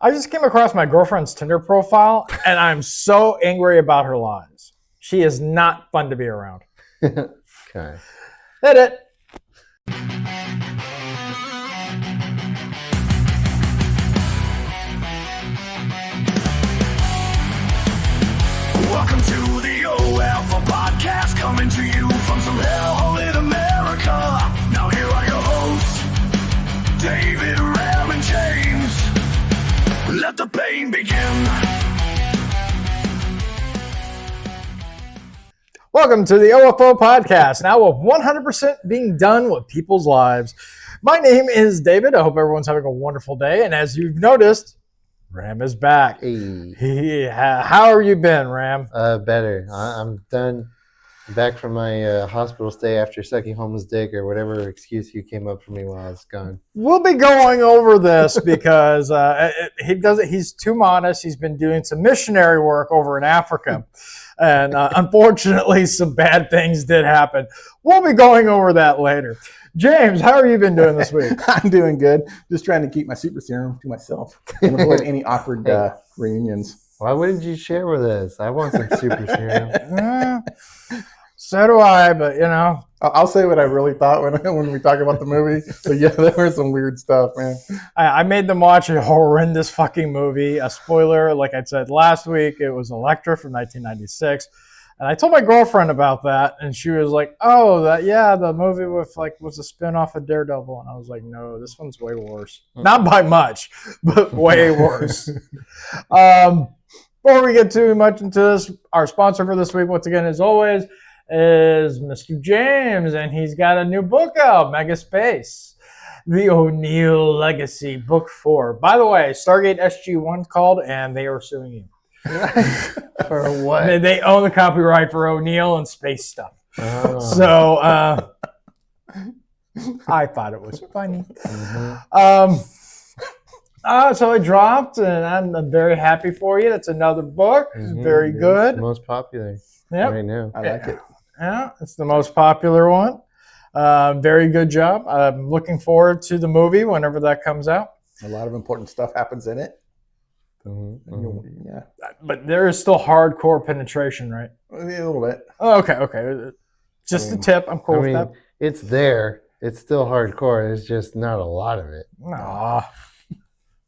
I just came across my girlfriend's Tinder profile, and I'm so angry about her lies. She is not fun to be around. Okay. Hit it. Welcome to the OF podcast, coming to you from some hellhole in America. Now here are your hosts, David, Ram, and James. Let the pain begin. Welcome to the OFO podcast, now with 100% being done with people's lives. My name is David. I hope everyone's having a wonderful day. And as you've noticed, Ram is back. Hey. How have you been, Ram? Better. I'm done. Back from my hospital stay after sucking homeless dick or whatever excuse you came up for me while I was gone. We'll be going over this because he's too modest. He's been doing some missionary work over in Africa. And unfortunately, some bad things did happen. We'll be going over that later. James, how have you been doing this week? I'm doing good. Just trying to keep my super serum to myself and avoid any awkward reunions. Why wouldn't you share with us? I want some super serum. So do I, but you know. I'll say what I really thought when we talk about the movie. But yeah, there was some weird stuff, man. I made them watch a horrendous fucking movie. A spoiler, like I said last week, it was Electra from 1996. And I told my girlfriend about that, and she was like, "Oh, the movie with was a spinoff of Daredevil." And I was like, "No, this one's way worse. Not by much, but way worse." Before we get too much into this, our sponsor for this week, once again, as always, is Mr. James, and he's got a new book out, Mega Space, The O'Neill Legacy, Book 4. By the way, Stargate SG-1's called, and they are suing you. For what? They own the copyright for O'Neill and space stuff. Oh. So I thought it was funny. Mm-hmm. So it dropped, and I'm very happy for you. That's another book. Mm-hmm. Very good. It's the most popular Yep. right now. I like it. Yeah, it's the most popular one. Very good job. I'm looking forward to the movie whenever that comes out. A lot of important stuff happens in it. Mm-hmm. Yeah, But there is still hardcore penetration, right? a little bit. Oh, okay. Just a tip. I'm cool with that. It's there. It's still hardcore. There's just not a lot of it. Aw.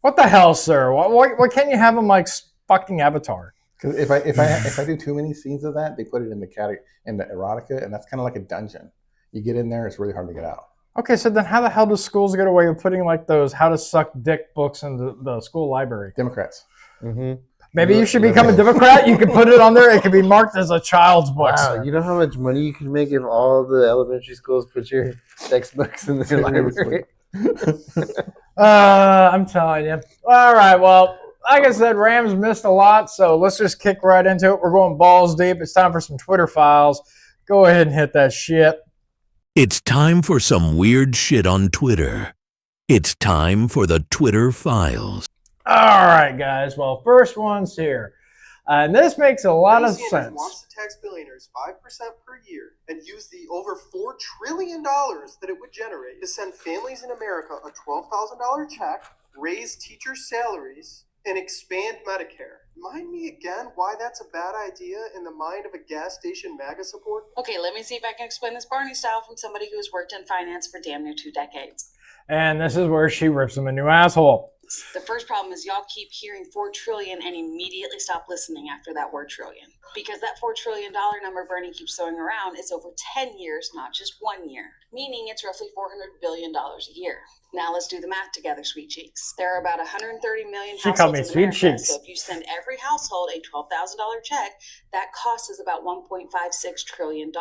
What the hell, sir? Why can't you have them like fucking Avatar? Because if I do too many scenes of that, they put it in the erotica, and that's kind of like a dungeon. You get in there, it's really hard to get out. Okay, so then how the hell do schools get away with putting like those how to suck dick books in the school library? Democrats. Mm-hmm. Maybe you should become a Democrat. You can put it on there. It can be marked as a child's book. Wow, Sir. you know how much money you can make if all the elementary schools put your textbooks in their library? I'm telling you. All right, well, like I said, Rams missed a lot, so let's just kick right into it. We're going balls deep. It's time for some Twitter files. Go ahead and hit that shit. It's time for some weird shit on Twitter. It's time for the Twitter files. All right, guys. Well, first one's here. And this makes a lot of sense. Wants to tax billionaires 5% per year and use the over $4 trillion that it would generate to send families in America a $12,000 check, raise teachers' salaries, and expand Medicare. Remind me again why that's a bad idea in the mind of a gas station MAGA support? Okay, let me see if I can explain this Barney style from somebody who's worked in finance for damn near 2 decades. And this is where she rips him a new asshole. The first problem is y'all keep hearing 4 trillion and immediately stop listening after that word trillion. Because that $4 trillion number Bernie keeps throwing around is over 10 years, not just 1 year. Meaning it's roughly $400 billion a year. Now let's do the math together, sweet cheeks. There are about 130 million She called me households in sweet America, cheeks. so if you send every household a $12,000 check, that cost is about $1.56 trillion,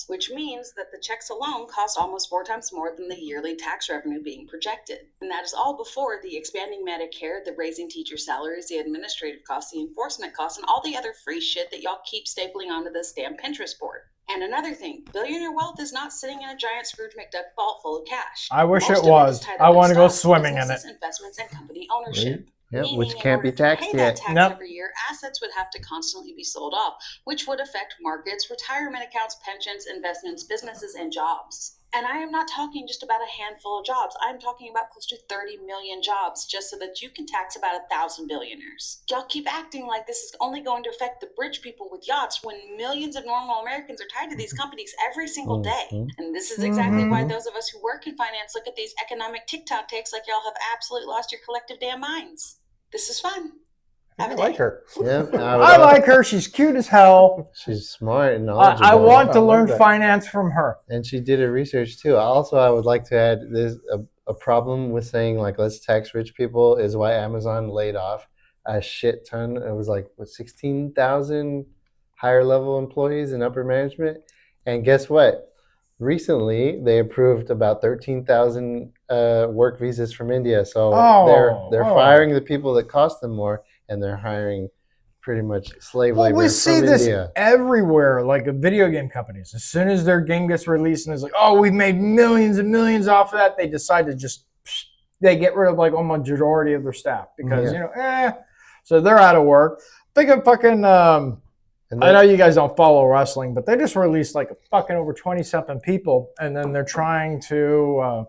which means that the checks alone cost almost 4 times more than the yearly tax revenue being projected. And that is all before the expanding Medicare, the raising teacher salaries, the administrative costs, the enforcement costs, and all the other free shit that y'all keep stapling onto this damn Pinterest board. And another thing, billionaire wealth is not sitting in a giant Scrooge McDuck vault full of cash. I wish Most it of was. is tied I up in want to go stocks, swimming in it. businesses, investments, and company ownership. Yep, Meaning which in can't be order to taxed pay yet. that tax Nope. every year, assets would have to constantly be sold off, which would affect markets, retirement accounts, pensions, investments, businesses, and jobs. And I am not talking just about a handful of jobs. I'm talking about close to 30 million jobs just so that you can tax about 1,000 billionaires. Y'all keep acting like this is only going to affect the rich people with yachts when millions of normal Americans are tied to these companies every single day. And this is exactly why those of us who work in finance look at these economic TikTok takes like y'all have absolutely lost your collective damn minds. This is fun. I like her. Yeah, I like her. She's cute as hell. She's smart and knowledgeable. I want to I like learn that. finance from her. And she did her research too. Also, I would like to add there's a problem with saying like let's tax rich people is why Amazon laid off a shit ton. It was like 16,000 higher level employees in upper management. And guess what? Recently, they approved about 13,000 work visas from India. So they're firing the people that cost them more, and they're hiring pretty much slave labor We see from this India. everywhere, like video game companies. As soon as their game gets released and it's like, oh, we've made millions and millions off of that, they decide to just, they get rid of like almost majority of their staff because, so they're out of work. Think of fucking, I know you guys don't follow wrestling, but they just released like fucking over 20-something people, and then they're trying to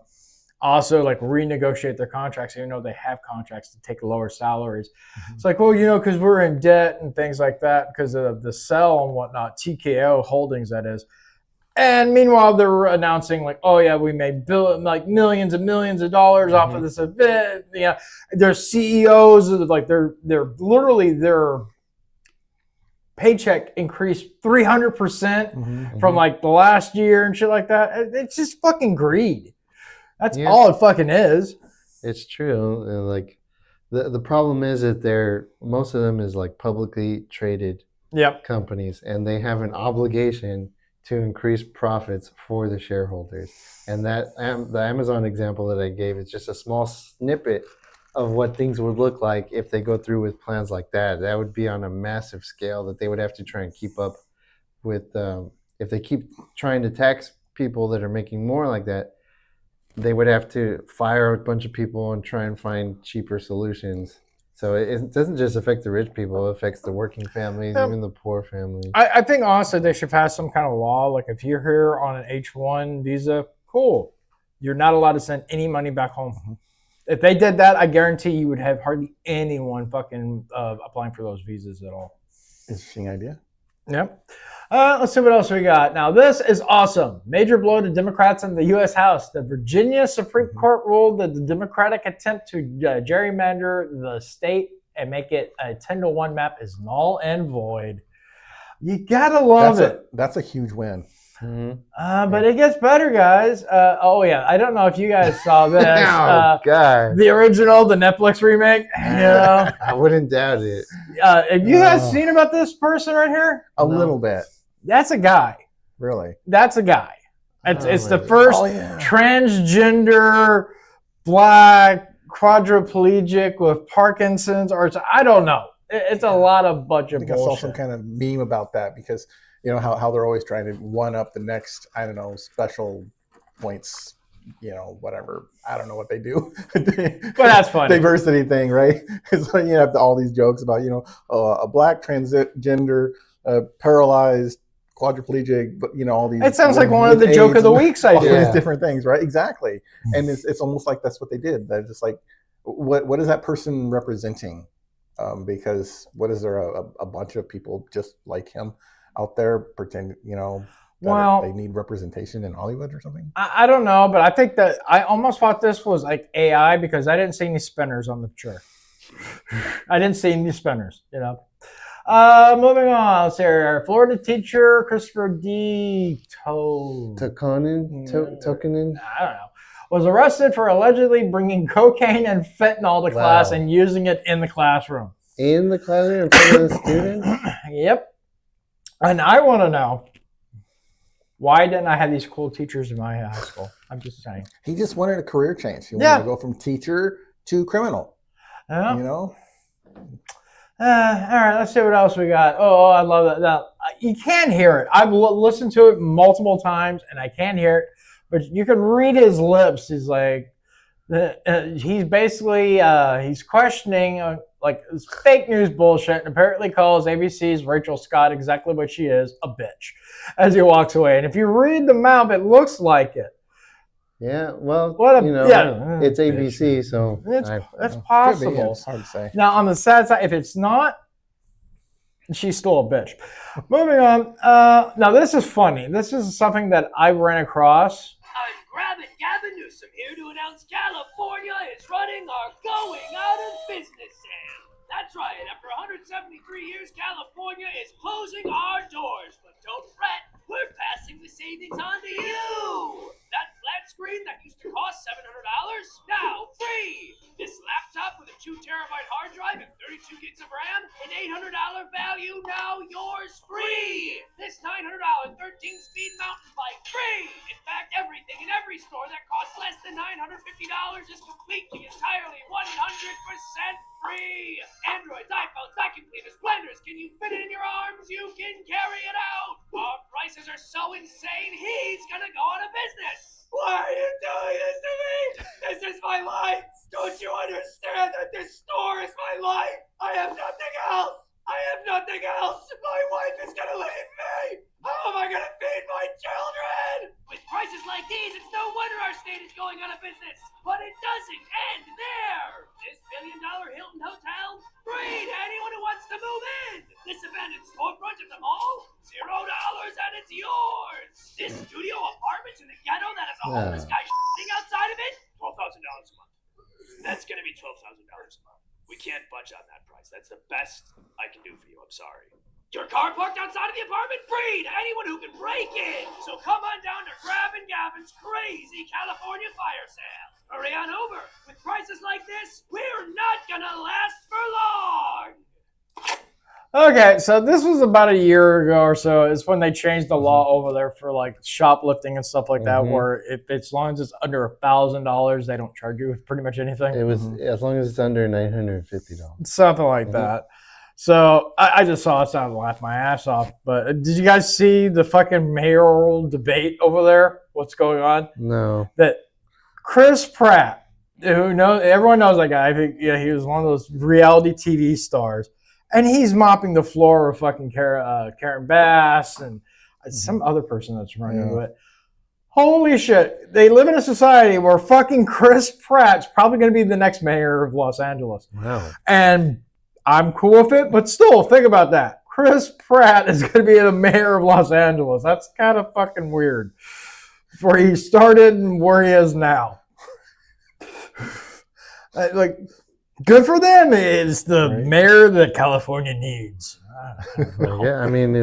also like renegotiate their contracts, even though they have contracts to take lower salaries. It's like, well, because we're in debt and things like that because of the sell and whatnot, TKO Holdings, that is. And meanwhile, they're announcing like, oh yeah, we made millions and millions of dollars off of this event. Yeah, their CEOs like they're literally their paycheck increased 300% from like the last year and shit like that. It's just fucking greed. That's all it fucking is. It's true. And like the problem is that most of them is like publicly traded companies, and they have an obligation to increase profits for the shareholders. And that the Amazon example that I gave is just a small snippet of what things would look like if they go through with plans like that. That would be on a massive scale that they would have to try and keep up with. If they keep trying to tax people that are making more like that, they would have to fire a bunch of people and try and find cheaper solutions. So it doesn't just affect the rich people, it affects the working families, even the poor families. I think honestly they should pass some kind of law. Like if you're here on an H1 visa, cool. You're not allowed to send any money back home. If they did that, I guarantee you would have hardly anyone fucking applying for those visas at all. Interesting idea. Yep. Let's see what else we got. Now, this is awesome. Major blow to Democrats in the U.S. House. The Virginia Supreme Court ruled that the Democratic attempt to gerrymander the state and make it a 10-to-1 map is null and void. You gotta love it. That's a huge win. But it gets better, guys. I don't know if you guys saw this. God. The original, the Netflix remake. I wouldn't doubt it. Have you guys seen about this person right here? A little bit. That's a guy. Really? That's a guy. It's the first transgender black quadriplegic with Parkinson's, or I don't know. It's a lot of bunch of I think bullshit. I saw some kind of meme about that because you know how they're always trying to one up the next, I don't know, special points, whatever. I don't know what they do. But that's funny. Diversity thing, right? It's like you have all these jokes about, a black transgender, paralyzed, quadriplegic, but all these. It sounds like one of the joke of the weeks I did. All these different things, right? Exactly. And it's almost like that's what they did. They're just like, what is that person representing? Because what is there a bunch of people just like him out there pretending, that they need representation in Hollywood or something? I don't know, but I think that I almost thought this was like AI because I didn't see any spinners on the chair. I didn't see any spinners, Moving on, let's see here. Florida teacher Christopher D. Tokonen? I don't know. Was arrested for allegedly bringing cocaine and fentanyl to class and using it in the classroom. In the classroom in front of the students? Yep. And I want to know, why didn't I have these cool teachers in my high school? I'm just saying. He just wanted a career change. He wanted to go from teacher to criminal. Yeah. All right, let's see what else we got. Oh, I love that. Now, you can hear it. I've listened to it multiple times, and I can hear it. But you can read his lips. He's like, he's basically, he's questioning like this fake news bullshit, and apparently calls ABC's Rachel Scott, exactly what she is, a bitch, as he walks away. And if you read the mouth, it looks like it. Yeah, well, it's ABC, so it's possible. Could be, it's hard to say. Now, on the sad side, if it's not, she's still a bitch. Moving on. Now, this is funny. This is something that I ran across. I'm grabbing Gavin Newsom here to announce California is running our going out of business sale. That's right. After 173 years, California is closing our doors. But don't fret, we're passing the savings on to you. That flat screen that used to cost $700, now free. This laptop with a 2-terabyte hard drive and 32 gigs of RAM, an $800 value, now yours free. This $900 13-speed mountain bike free. In fact, everything in every store that costs less than $950 is completely, entirely, 100% free. Androids, iPhones, vacuum cleaners, blenders. Can you fit it in your arms? You can carry it out. Our prices are so insane, he's gonna go out of business. Why are you doing this to me? This is my life. Don't you understand that this store is my life? I have nothing else. I have nothing else. My wife is gonna leave me. How am I gonna feed my children? With prices like these, it's no wonder our state is going out of business. But it doesn't end there. This $1 billion Hilton Hotel, free to anyone who wants to move in. This abandoned storefront at the mall, $0 and it's yours. This studio apartment in the ghetto that has a homeless guy sitting outside of it, $12,000 a month. That's gonna be $12,000 a month. We can't budge on that price. That's the best I can do for you. I'm sorry. Your car parked outside of the apartment, free to anyone who can break in. So come on down to Grab and Gavin's crazy California fire sale. Hurry on over. With prices like this, we're not gonna last for long. Okay, so this was about a year ago or so. It's when they changed the law over there for like shoplifting and stuff like that, where if as long as it's under $1,000, they don't charge you with pretty much anything. It was as long as it's under $950. Something like that. So I just saw it, so I laughed my ass off. But did you guys see the fucking mayoral debate over there? What's going on? No. That Chris Pratt, everyone knows that guy. I think he was one of those reality TV stars. And he's mopping the floor with fucking Karen Bass and some other person that's running with it. Holy shit. They live in a society where fucking Chris Pratt's probably going to be the next mayor of Los Angeles. Wow. And I'm cool with it, but still, think about that. Chris Pratt is going to be the mayor of Los Angeles. That's kind of fucking weird. Where he started and where he is now. Good for them. It's the mayor that California needs. Yeah, I mean,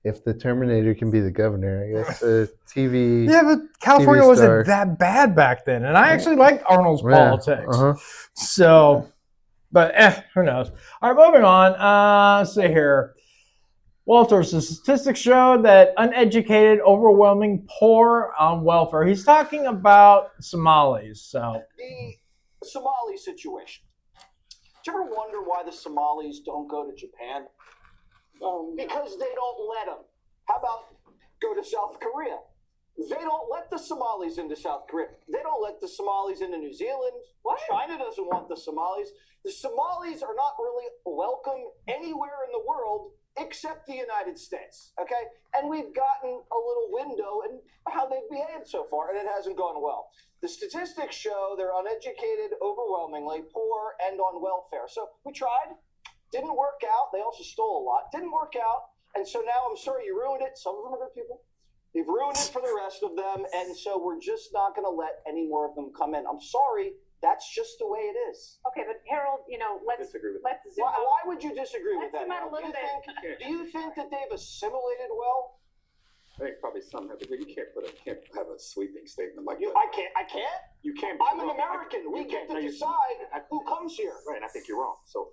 if the Terminator can be the governor, I guess the TV. Yeah, but California wasn't that bad back then, and I actually liked Arnold's politics. So, but who knows? All right, moving on. Let's see here. Walter, the statistics show that uneducated, overwhelming poor on welfare. He's talking about Somalis. So the Somali situation. Do you ever wonder why the Somalis don't go to Japan? Because they don't let them. How about go to South Korea? They don't let the Somalis into South Korea. They don't let the Somalis into New Zealand. What? China doesn't want the Somalis. The Somalis are not really welcome anywhere in the world except the United States, okay? And we've gotten a little window in how they've behaved so far, and it hasn't gone well. The statistics show they're uneducated, overwhelmingly poor, and on welfare. So we tried. Didn't work out. They also stole a lot. Didn't work out. And so now I'm sorry you ruined it. Some of them are good people. You've ruined it for the rest of them. And so we're just not going to let any more of them come in. I'm sorry. That's just the way it is. Okay, but Harold, let's zoom out. Why would you disagree with that? Zoom out a little bit. Do you think that they've assimilated well? I think probably some have, but you can't have a sweeping statement like that. I can't. You can't. I'm an American. We get to decide who comes here. Right, and I think you're wrong. So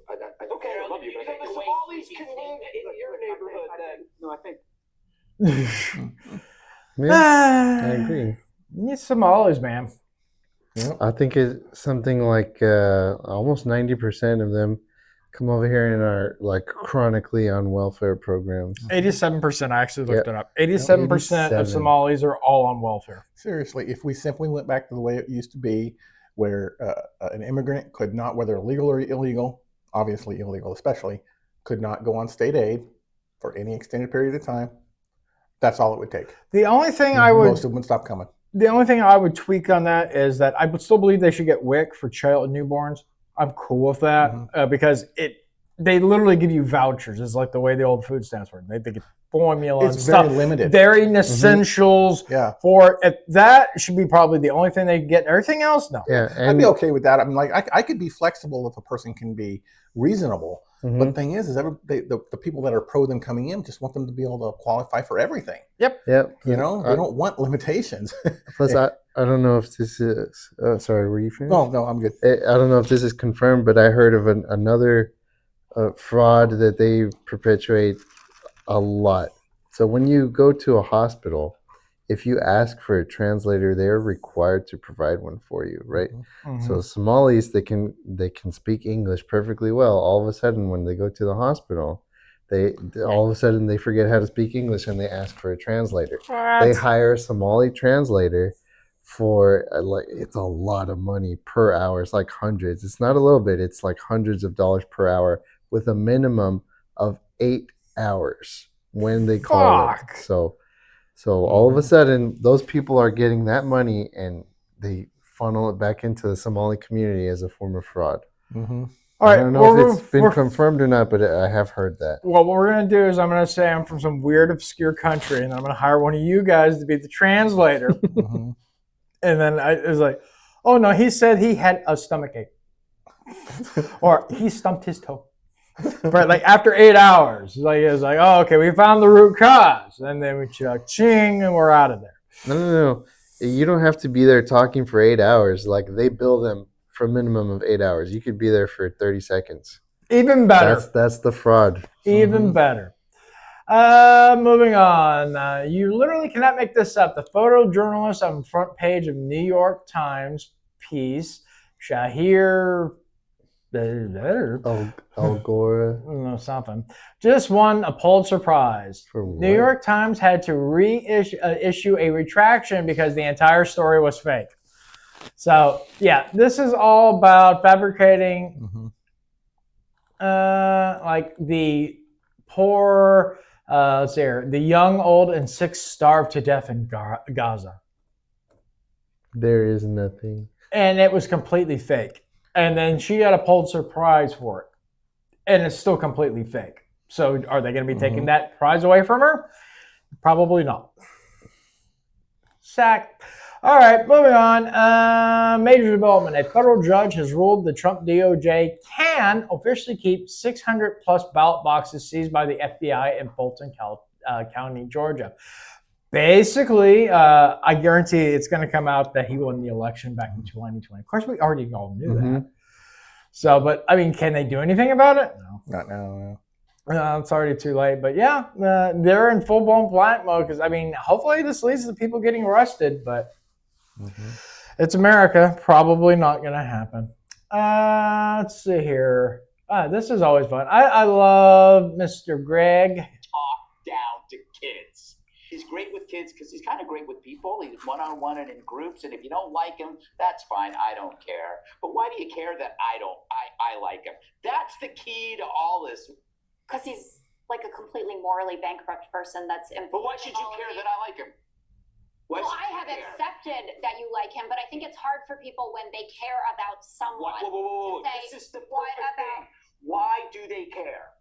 okay, I love you, but I think the Somalis can live in your neighborhood then. No, I think. Yeah, I agree. It's Somalis, man. I think it's something like almost 90% of them come over here and are like chronically on welfare programs. 87%. I actually looked it up. 87% of Somalis are all on welfare. Seriously, if we simply went back to the way it used to be, where an immigrant could not, whether legal or illegal, obviously illegal especially, could not go on state aid for any extended period of time, that's all it would take. The only thing most of them would stop coming. The only thing I would tweak on that is that I would still believe they should get WIC for child newborns. I'm cool with that because they literally give you vouchers. It's like the way the old food stamps work. They get formula and stuff. Very limited. Very essentials. Yeah. For that should be probably the only thing they get. Everything else, no. Yeah, I'd be okay with that. I'm like, I could be flexible if a person can be reasonable. But the thing is the people that are pro them coming in just want them to be able to qualify for everything. Yep. You know, they don't want limitations. Plus, I don't know if this is. Sorry, were you finished? No, I'm good. I don't know if this is confirmed, but I heard of another fraud that they perpetuate a lot. So when you go to a hospital, if you ask for a translator, they're required to provide one for you, right? So Somalis, they can speak English perfectly well. All of a sudden, when they go to the hospital, they forget how to speak English and they ask for a translator. They hire a Somali translator for it's a lot of money per hour. It's like hundreds. It's not a little bit. It's like hundreds of dollars per hour with a minimum of 8 hours when they call it. So all of a sudden, those people are getting that money and they funnel it back into the Somali community as a form of fraud. I don't know if it's been confirmed or not, but I have heard that. Well, what we're going to do is I'm going to say I'm from some weird, obscure country, and I'm going to hire one of you guys to be the translator. And then it was like, oh, no, he said he had a stomachache. Or he stumped his toe. But like after 8 hours, it was like, oh, okay, we found the root cause. And then we ching, and we're out of there. No. You don't have to be there talking for 8 hours. Like they bill them for a minimum of 8 hours. You could be there for 30 seconds. Even better. That's the fraud. Even better. Moving on. You literally cannot make this up. The photojournalist on the front page of New York Times piece, Shahir Al Gore. No, something. Just won a Pulitzer Prize. New York Times had to issue a retraction because the entire story was fake. So, yeah, this is all about fabricating like the poor, let's see here, the young, old, and sick starved to death in Gaza. There is nothing. And it was completely fake. And then she got a Pulitzer Prize for it. And it's still completely fake. So are they going to be taking that prize away from her? Probably not. Sack. All right, moving on. Major development. A federal judge has ruled the Trump DOJ can officially keep 600 plus ballot boxes seized by the FBI in Fulton County, Georgia. Basically, I guarantee it's going to come out that he won the election back in 2020. Of course, we already all knew that. So, but I mean, can they do anything about it? No. Not now. It's already too late. But yeah, they're in full-blown plant mode because, I mean, hopefully this leads to people getting arrested, but it's America. Probably not going to happen. Let's see here. This is always fun. I love Mr. Greg. Talk down to kids. He's great with kids because he's kind of great with people. He's one-on-one and in groups. And if you don't like him, that's fine. I don't care. But why do you care that I like him? That's the key to all this. Because he's like a completely morally bankrupt person that's But why should you care that I like him? Well, I have accepted that you like him, but I think it's hard for people when they care about someone. Whoa. To say, this is the perfect thing. Why do they care?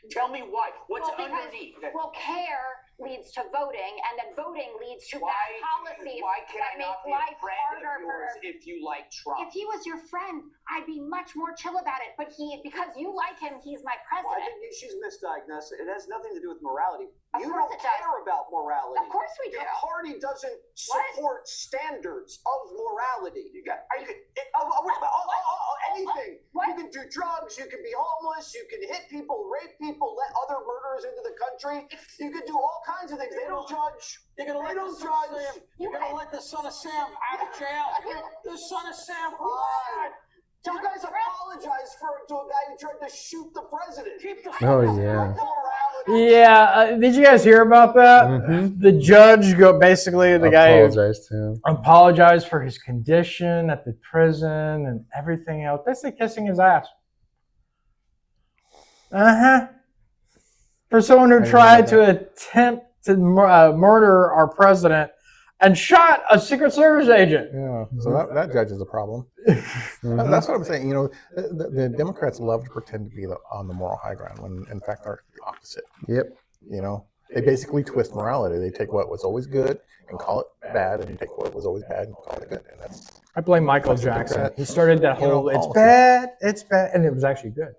Tell me why. What's underneath? Well, care leads to voting, and then voting leads to bad policies that make life harder for if you like Trump. If he was your friend, I'd be much more chill about it. But because you like him, he's my president. Well, I think she's misdiagnosed. It has nothing to do with morality. You don't care about morality. Of course we do. The party doesn't support standards of morality. Anything. You can do drugs. You can be homeless. You can hit people, rape people, let other murderers into the country. You can do all kinds of things. They don't judge. You're gonna let the son of Sam out of jail. The son of Sam. You guys apologize to a guy who tried to shoot the president. Oh yeah. Yeah, did you guys hear about that? The judge the guy apologized for his condition at the prison and everything else. Basically kissing his ass. For someone who tried to attempt to murder our president and shot a Secret Service agent. Yeah, so that judge is a problem. That's what I'm saying. You know, the Democrats love to pretend to be on the moral high ground when, in fact, they're the opposite. Yep. You know, they basically twist morality. They take what was always good and call it bad, and take what was always bad and call it good. And that's. I blame Michael Jackson. He started that whole "it's bad," and it was actually good.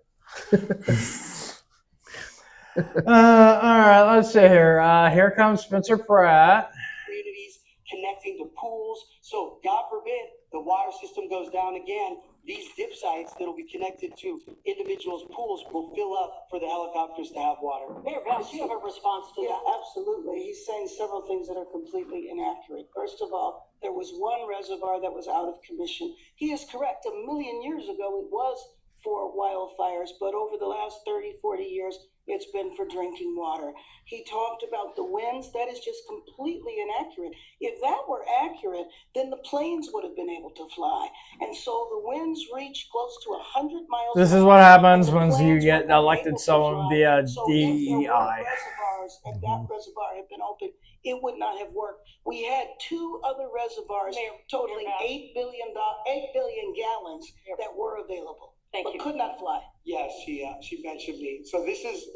All right, let's see here. Here comes Spencer Pratt. Communities connecting to pools. So, God forbid, the water system goes down again. These dip sites that will be connected to individuals' pools will fill up for the helicopters to have water. Mayor Vance, you have a response to that? Absolutely. He's saying several things that are completely inaccurate. First of all, there was one reservoir that was out of commission. He is correct. 1 million years ago, it was for wildfires, but over the last 30, 40 years, it's been for drinking water. He talked about the winds. That is just completely inaccurate. If that were accurate, then the planes would have been able to fly. And so the winds reach close to 100 miles. This is what happens when you get elected someone via DEI. Reservoirs and that reservoir had been open, it would not have worked. We had 2 other reservoirs totaling 8 billion gallons that were available. But could not fly. Yes, she mentioned me. So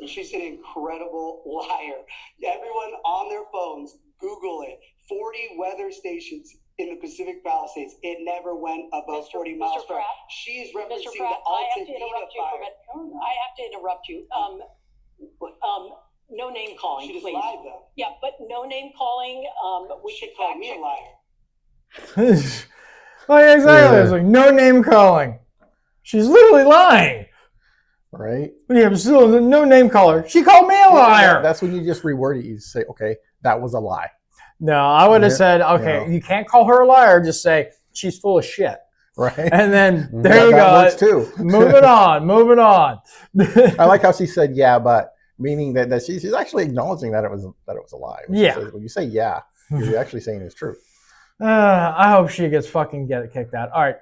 she's an incredible liar. Everyone on their phones, Google it. 40 weather stations in the Pacific Palisades. It never went above 40 miles per hour. She's referencing the Altadena fire. I have to interrupt you. No name calling, She just please. lied, though. Yeah, but no name calling. We should Call fact me check. a liar. Like exactly, it's like no name calling. She's literally lying. Right? Yeah, still no name caller. She called me a liar. That's when you just reword it. You say, okay, that was a lie. No, I would have said, okay, you can't call her a liar. Just say she's full of shit. Right. And then there you go. That works too. Moving on. I like how she said, yeah, but meaning that she's actually acknowledging that it was a lie. When you say yeah, you're actually saying it's true. I hope she gets fucking kicked out. All right.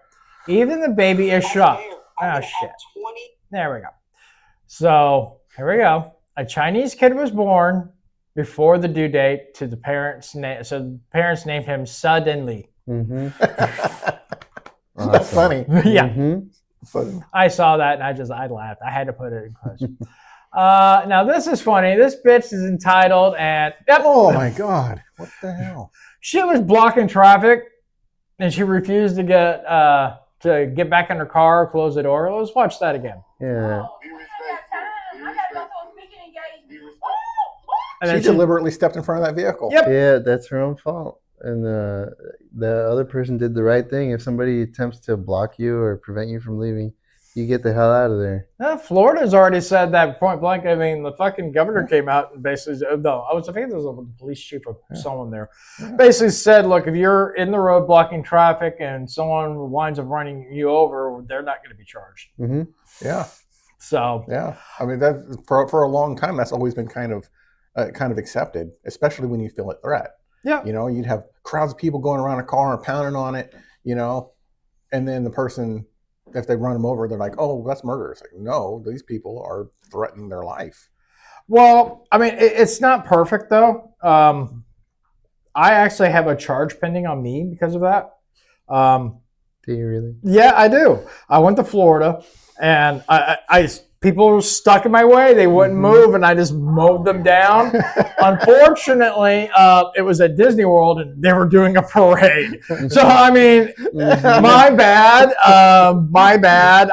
Even the baby is shocked. Oh, shit. There we go. So, here we go. A Chinese kid was born before the due date to the parents' name. So, the parents named him suddenly. Mm-hmm. That's funny. Yeah. Mm-hmm. I saw that and I laughed. I had to put it in quotes. Now, this is funny. This bitch is entitled and... Yep. Oh, my God. What the hell? She was blocking traffic and she refused to get back in her car, close the door. Let's watch that again. Yeah. And she deliberately stepped in front of that vehicle. Yep. Yeah, that's her own fault. And the other person did the right thing. If somebody attempts to block you or prevent you from leaving, you get the hell out of there. Florida's already said that point blank. I mean, the fucking governor came out and basically, I think it was the police chief or someone there, basically said, look, if you're in the road blocking traffic and someone winds up running you over, they're not going to be charged. Mm-hmm. Yeah. So. Yeah. I mean, that for a long time, that's always been kind of accepted, especially when you feel a threat. Yeah. You know, you'd have crowds of people going around a car and pounding on it, you know, and then the person, if they run them over, they're like, oh, that's murder. It's like, no, these people are threatening their life. Well, I mean, it's not perfect, though. I actually have a charge pending on me because of that. Do you really? Yeah, I do. I went to Florida, and people were stuck in my way. They wouldn't move, and I just mowed them down. Unfortunately, it was at Disney World, and they were doing a parade. So, I mean, my bad.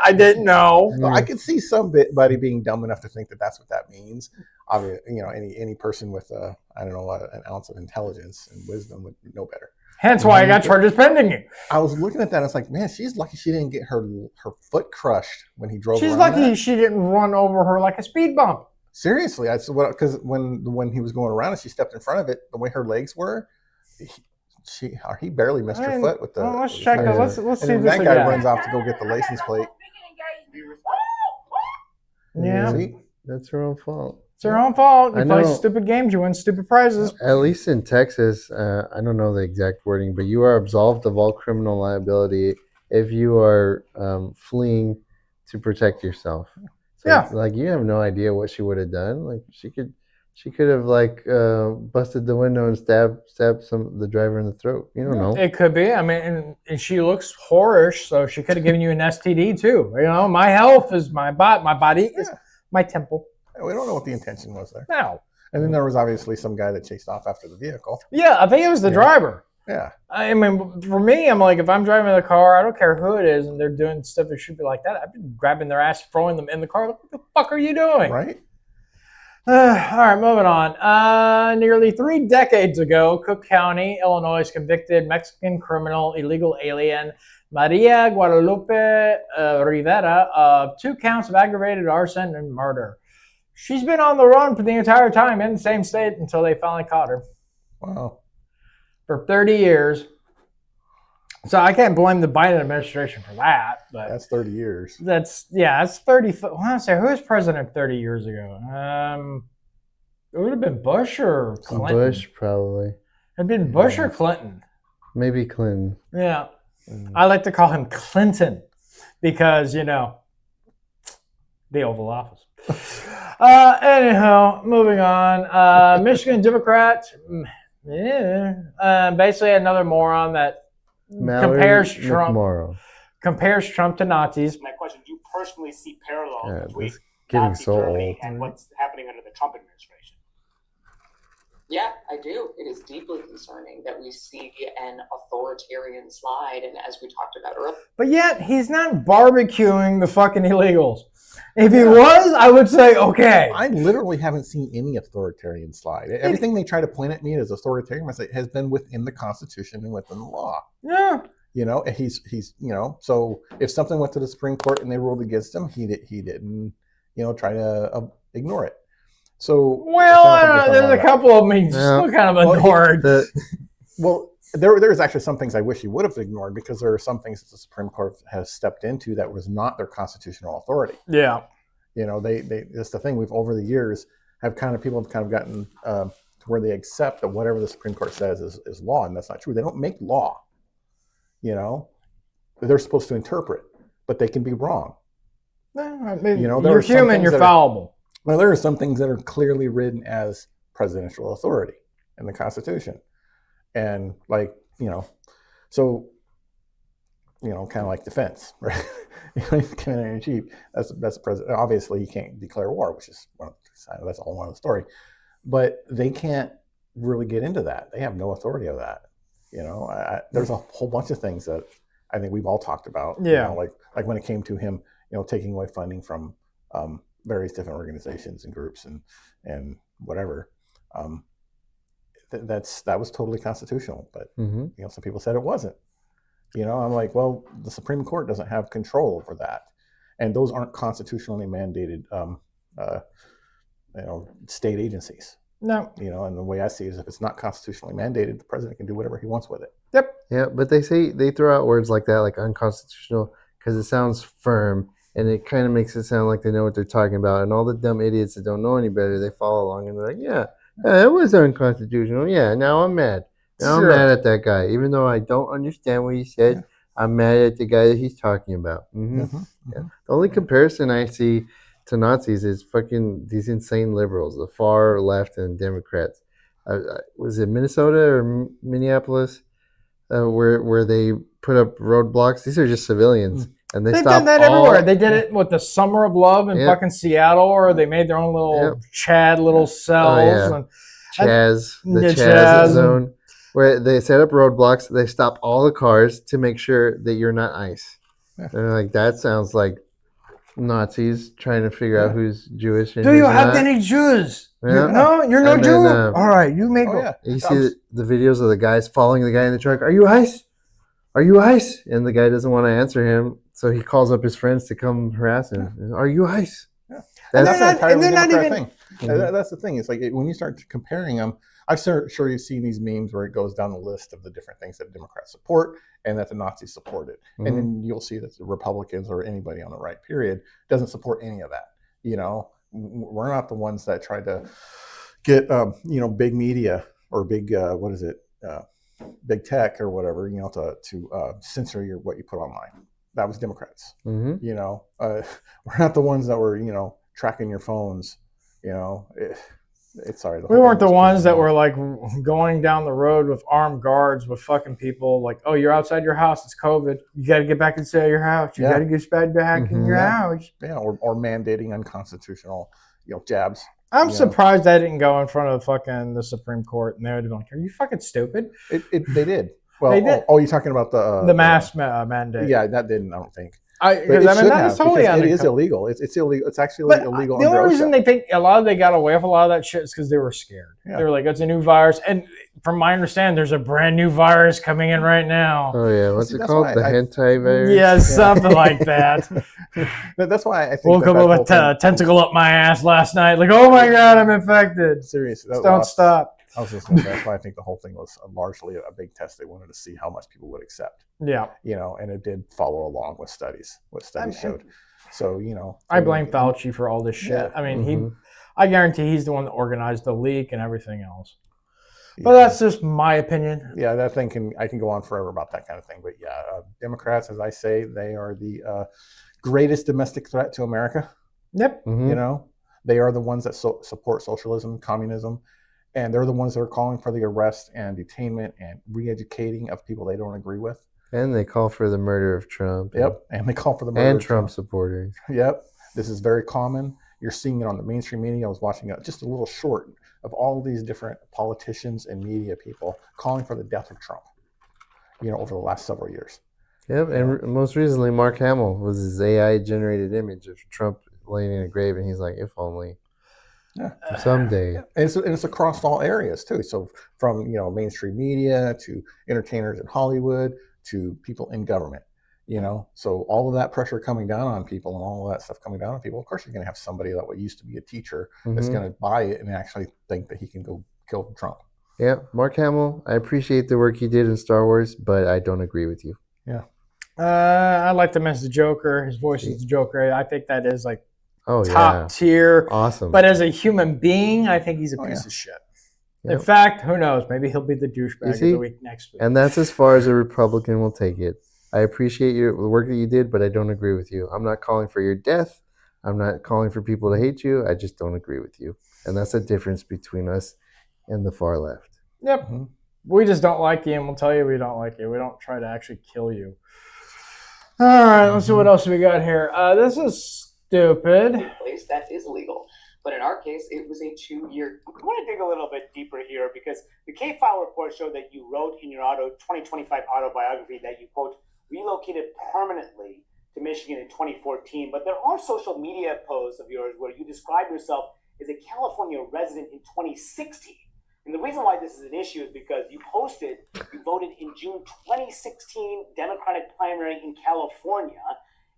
I didn't know. Well, I could see somebody being dumb enough to think that that's what that means. Obviously, you know, any person with an ounce of intelligence and wisdom would know better. Hence why I got charges pending. I was looking at that. I was like, man, she's lucky she didn't get her foot crushed when he drove. She's around lucky that. she didn't run over her like a speed bump. Seriously, because when he was going around and she stepped in front of it, the way her legs were, he barely missed her foot with the. Well, let's check that. Let's see and this that guy again. runs off to go get the license plate. Yeah, See? That's her own fault. It's her own fault. You I play know. stupid games, you win stupid prizes. At least in Texas, I don't know the exact wording, but you are absolved of all criminal liability if you are fleeing to protect yourself. So Yeah. like you have no idea what she would have done. Like she could She could have like busted the window and stabbed the driver in the throat. You don't know. It could be. I mean, and she looks whorish, so she could have given you an STD too. You know, my health is my body is my temple. We don't know what the intention was there. No. And then there was obviously some guy that chased off after the vehicle. Yeah, I think it was the driver. Yeah. I mean, for me, I'm like, if I'm driving the car, I don't care who it is, and they're doing stuff that should be like that, I've been grabbing their ass, throwing them in the car. What the fuck are you doing? Right. All right, moving on. Nearly 3 decades ago, Cook County, Illinois, convicted Mexican criminal illegal alien Maria Guadalupe Rivera of 2 counts of aggravated arson and murder. She's been on the run for the entire time in the same state until they finally caught her. Wow. For 30 years. So I can't blame the Biden administration for that. But that's 30 years. That's 30. Well, I say, who was president 30 years ago? It would have been Bush or Clinton. Bush, probably. It'd been Bush or Clinton. Maybe Clinton. Yeah. I like to call him Clinton because, you know, the Oval Office. Anyhow, moving on. Michigan Democrat. Basically another moron that compares Trump to Nazis. My question: do you personally see parallels between getting Nazi so Germany old. and what's happening under the Trump administration? Yeah, I do. It is deeply concerning that we see an authoritarian slide, and as we talked about earlier. But yet, he's not barbecuing the fucking illegals. If he was, I would say, okay. I literally haven't seen any authoritarian slide. Everything they try to point at me as authoritarian has been within the Constitution and within the law. Yeah. You know, he's you know, so if something went to the Supreme Court and they ruled against him, he didn't, you know, try to ignore it. So well, there's a couple of them still kind of ignored. Well, there's actually some things I wish he would have ignored because there are some things that the Supreme Court has stepped into that was not their constitutional authority. Yeah. You know, that's the thing. We've over the years people have kind of gotten to where they accept that whatever the Supreme Court says is law, and that's not true. They don't make law. You know, they're supposed to interpret, but they can be wrong. You know, you're human. You're fallible. Well, there are some things that are clearly written as presidential authority in the Constitution. And like, you know, so, you know, kind of like defense, right? Commander in chief, that's the president. Obviously, you can't declare war, which is that's a whole other story. But they can't really get into that. They have no authority of that. You know, there's a whole bunch of things that I think we've all talked about. Yeah. You know, like when it came to him, you know, taking away funding from various different organizations and groups and whatever. That was totally constitutional, but you know, some people said it wasn't. You know, I'm like, well, the Supreme Court doesn't have control over that, and those aren't constitutionally mandated, you know, state agencies. No. You know, and the way I see it is, if it's not constitutionally mandated, the president can do whatever he wants with it. Yep. Yeah, but they throw out words like that, like unconstitutional, because it sounds firm, and it kind of makes it sound like they know what they're talking about. And all the dumb idiots that don't know any better, they follow along and they're like, yeah, it was unconstitutional. Yeah, now I'm mad. Now I'm mad at that guy. Even though I don't understand what he said, I'm mad at the guy that he's talking about. Yeah. The only comparison I see to Nazis is fucking these insane liberals, the far left and Democrats. Was it Minnesota or Minneapolis where they put up roadblocks? These are just civilians. And They've done that everywhere. They did it with the Summer of Love in fucking Seattle, or they made their own little Chad little cells. And the Chaz zone, where they set up roadblocks. They stop all the cars to make sure that you're not ICE. And like, that sounds like Nazis trying to figure out who's Jewish. And do you have any Jews? No, you're no Jew. All right, you may go. You see the videos of the guys following the guy in the truck. Are you ICE? Are you ICE? And the guy doesn't want to answer him, so he calls up his friends to come harass him. Are you ICE? That's the thing. It's like when you start comparing them, I'm sure you've seen these memes where it goes down the list of the different things that Democrats support and that the Nazis supported. And then you'll see that the Republicans or anybody on the right period doesn't support any of that. You know, we're not the ones that tried to get, you know, big media or big, big tech or whatever, you know, to censor what you put online. That was Democrats. You know, we're not the ones that were, you know, tracking your phones, you know. Sorry, we weren't the ones that were like going down the road with armed guards with fucking people like, oh, you're outside your house, it's COVID. You got to get back inside your house. You got to get back in your house. Yeah, or mandating unconstitutional, jabs. I'm surprised that didn't go in front of the Supreme Court, and they would have been like, "Are you fucking stupid?" They did. Well, they did. Oh, you're talking about the mask mandate? Yeah, that didn't. I don't think. Because that is totally it is illegal. It's illegal. It's actually illegal. The only reason they think they got away with a lot of that shit is because they were scared. Yeah. They were like, "It's a new virus," and from my understanding, there's a brand new virus coming in right now. Oh yeah, what's it called? The hentai virus? Yeah, something like that. That's why I think woke up with a tentacle up my ass last night. Like, oh my god, I'm infected. Seriously, don't stop. I was just going to say, that's why I think the whole thing was largely a big test. They wanted to see how much people would accept. Yeah. And it did follow along with studies, what studies showed. So, I blame Fauci for all this shit. Yeah. I mean, I guarantee he's the one that organized the leak and everything else. But that's just my opinion. Yeah, that thing I can go on forever about that kind of thing. But yeah, Democrats, as I say, they are the greatest domestic threat to America. Yep. They are the ones that support socialism, communism. And they're the ones that are calling for the arrest and detainment and re-educating of people they don't agree with. And they call for the murder of Trump. Yep. And they call for the murder of Trump supporters. Yep. This is very common. You're seeing it on the mainstream media. I was watching just a little short of all these different politicians and media people calling for the death of Trump, over the last several years. Yep. And most recently, Mark Hamill was his AI-generated image of Trump laying in a grave, and he's like, if only. Yeah. Someday. And it's across all areas too. So from mainstream media to entertainers in Hollywood to people in government, So all of that pressure coming down on people and all of that stuff coming down on people, of course you're going to have somebody that used to be a teacher that's going to buy it and actually think that he can go kill Trump. Yeah, Mark Hamill, I appreciate the work he did in Star Wars, but I don't agree with you. Yeah. I like him as the Joker. His voice is the Joker. I think that is like top tier. Awesome. But as a human being, I think he's a piece of shit. Yep. In fact, who knows? Maybe he'll be the douchebag of the week next week. And that's as far as a Republican will take it. I appreciate the work that you did, but I don't agree with you. I'm not calling for your death. I'm not calling for people to hate you. I just don't agree with you. And that's the difference between us and the far left. Yep. Mm-hmm. We just don't like you, and we'll tell you we don't like you. We don't try to actually kill you. All right, let's see what else we got here. This is stupid. Place that is legal. But in our case, it was a 2-year. I want to dig a little bit deeper here because the K-File report showed that you wrote in your 2025 autobiography that you, quote, relocated permanently to Michigan in 2014. But there are social media posts of yours where you describe yourself as a California resident in 2016. And the reason why this is an issue is because you voted in June 2016 Democratic primary in California.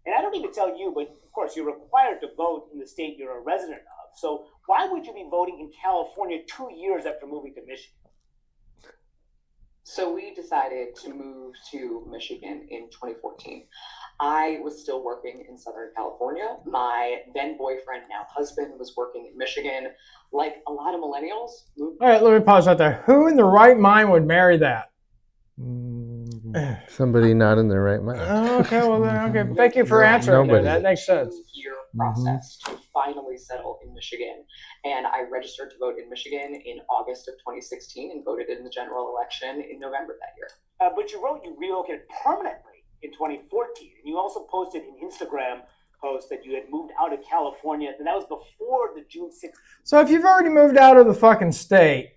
And I don't need to tell you, but of course, you're required to vote in the state you're a resident of. So why would you be voting in California 2 years after moving to Michigan? So we decided to move to Michigan in 2014. I was still working in Southern California. My then boyfriend, now husband, was working in Michigan. Like a lot of millennials. All right, let me pause right there. Who in the right mind would marry that? Somebody not in their right mind. Okay, well then, okay. Thank you for answering that. That makes sense. Year process to finally settle in Michigan, and I registered to vote in Michigan in August of 2016 and voted in the general election in November that year. But you wrote you relocated permanently in 2014, and you also posted an Instagram post that you had moved out of California, and that was before the June 6th. So if you've already moved out of the fucking state,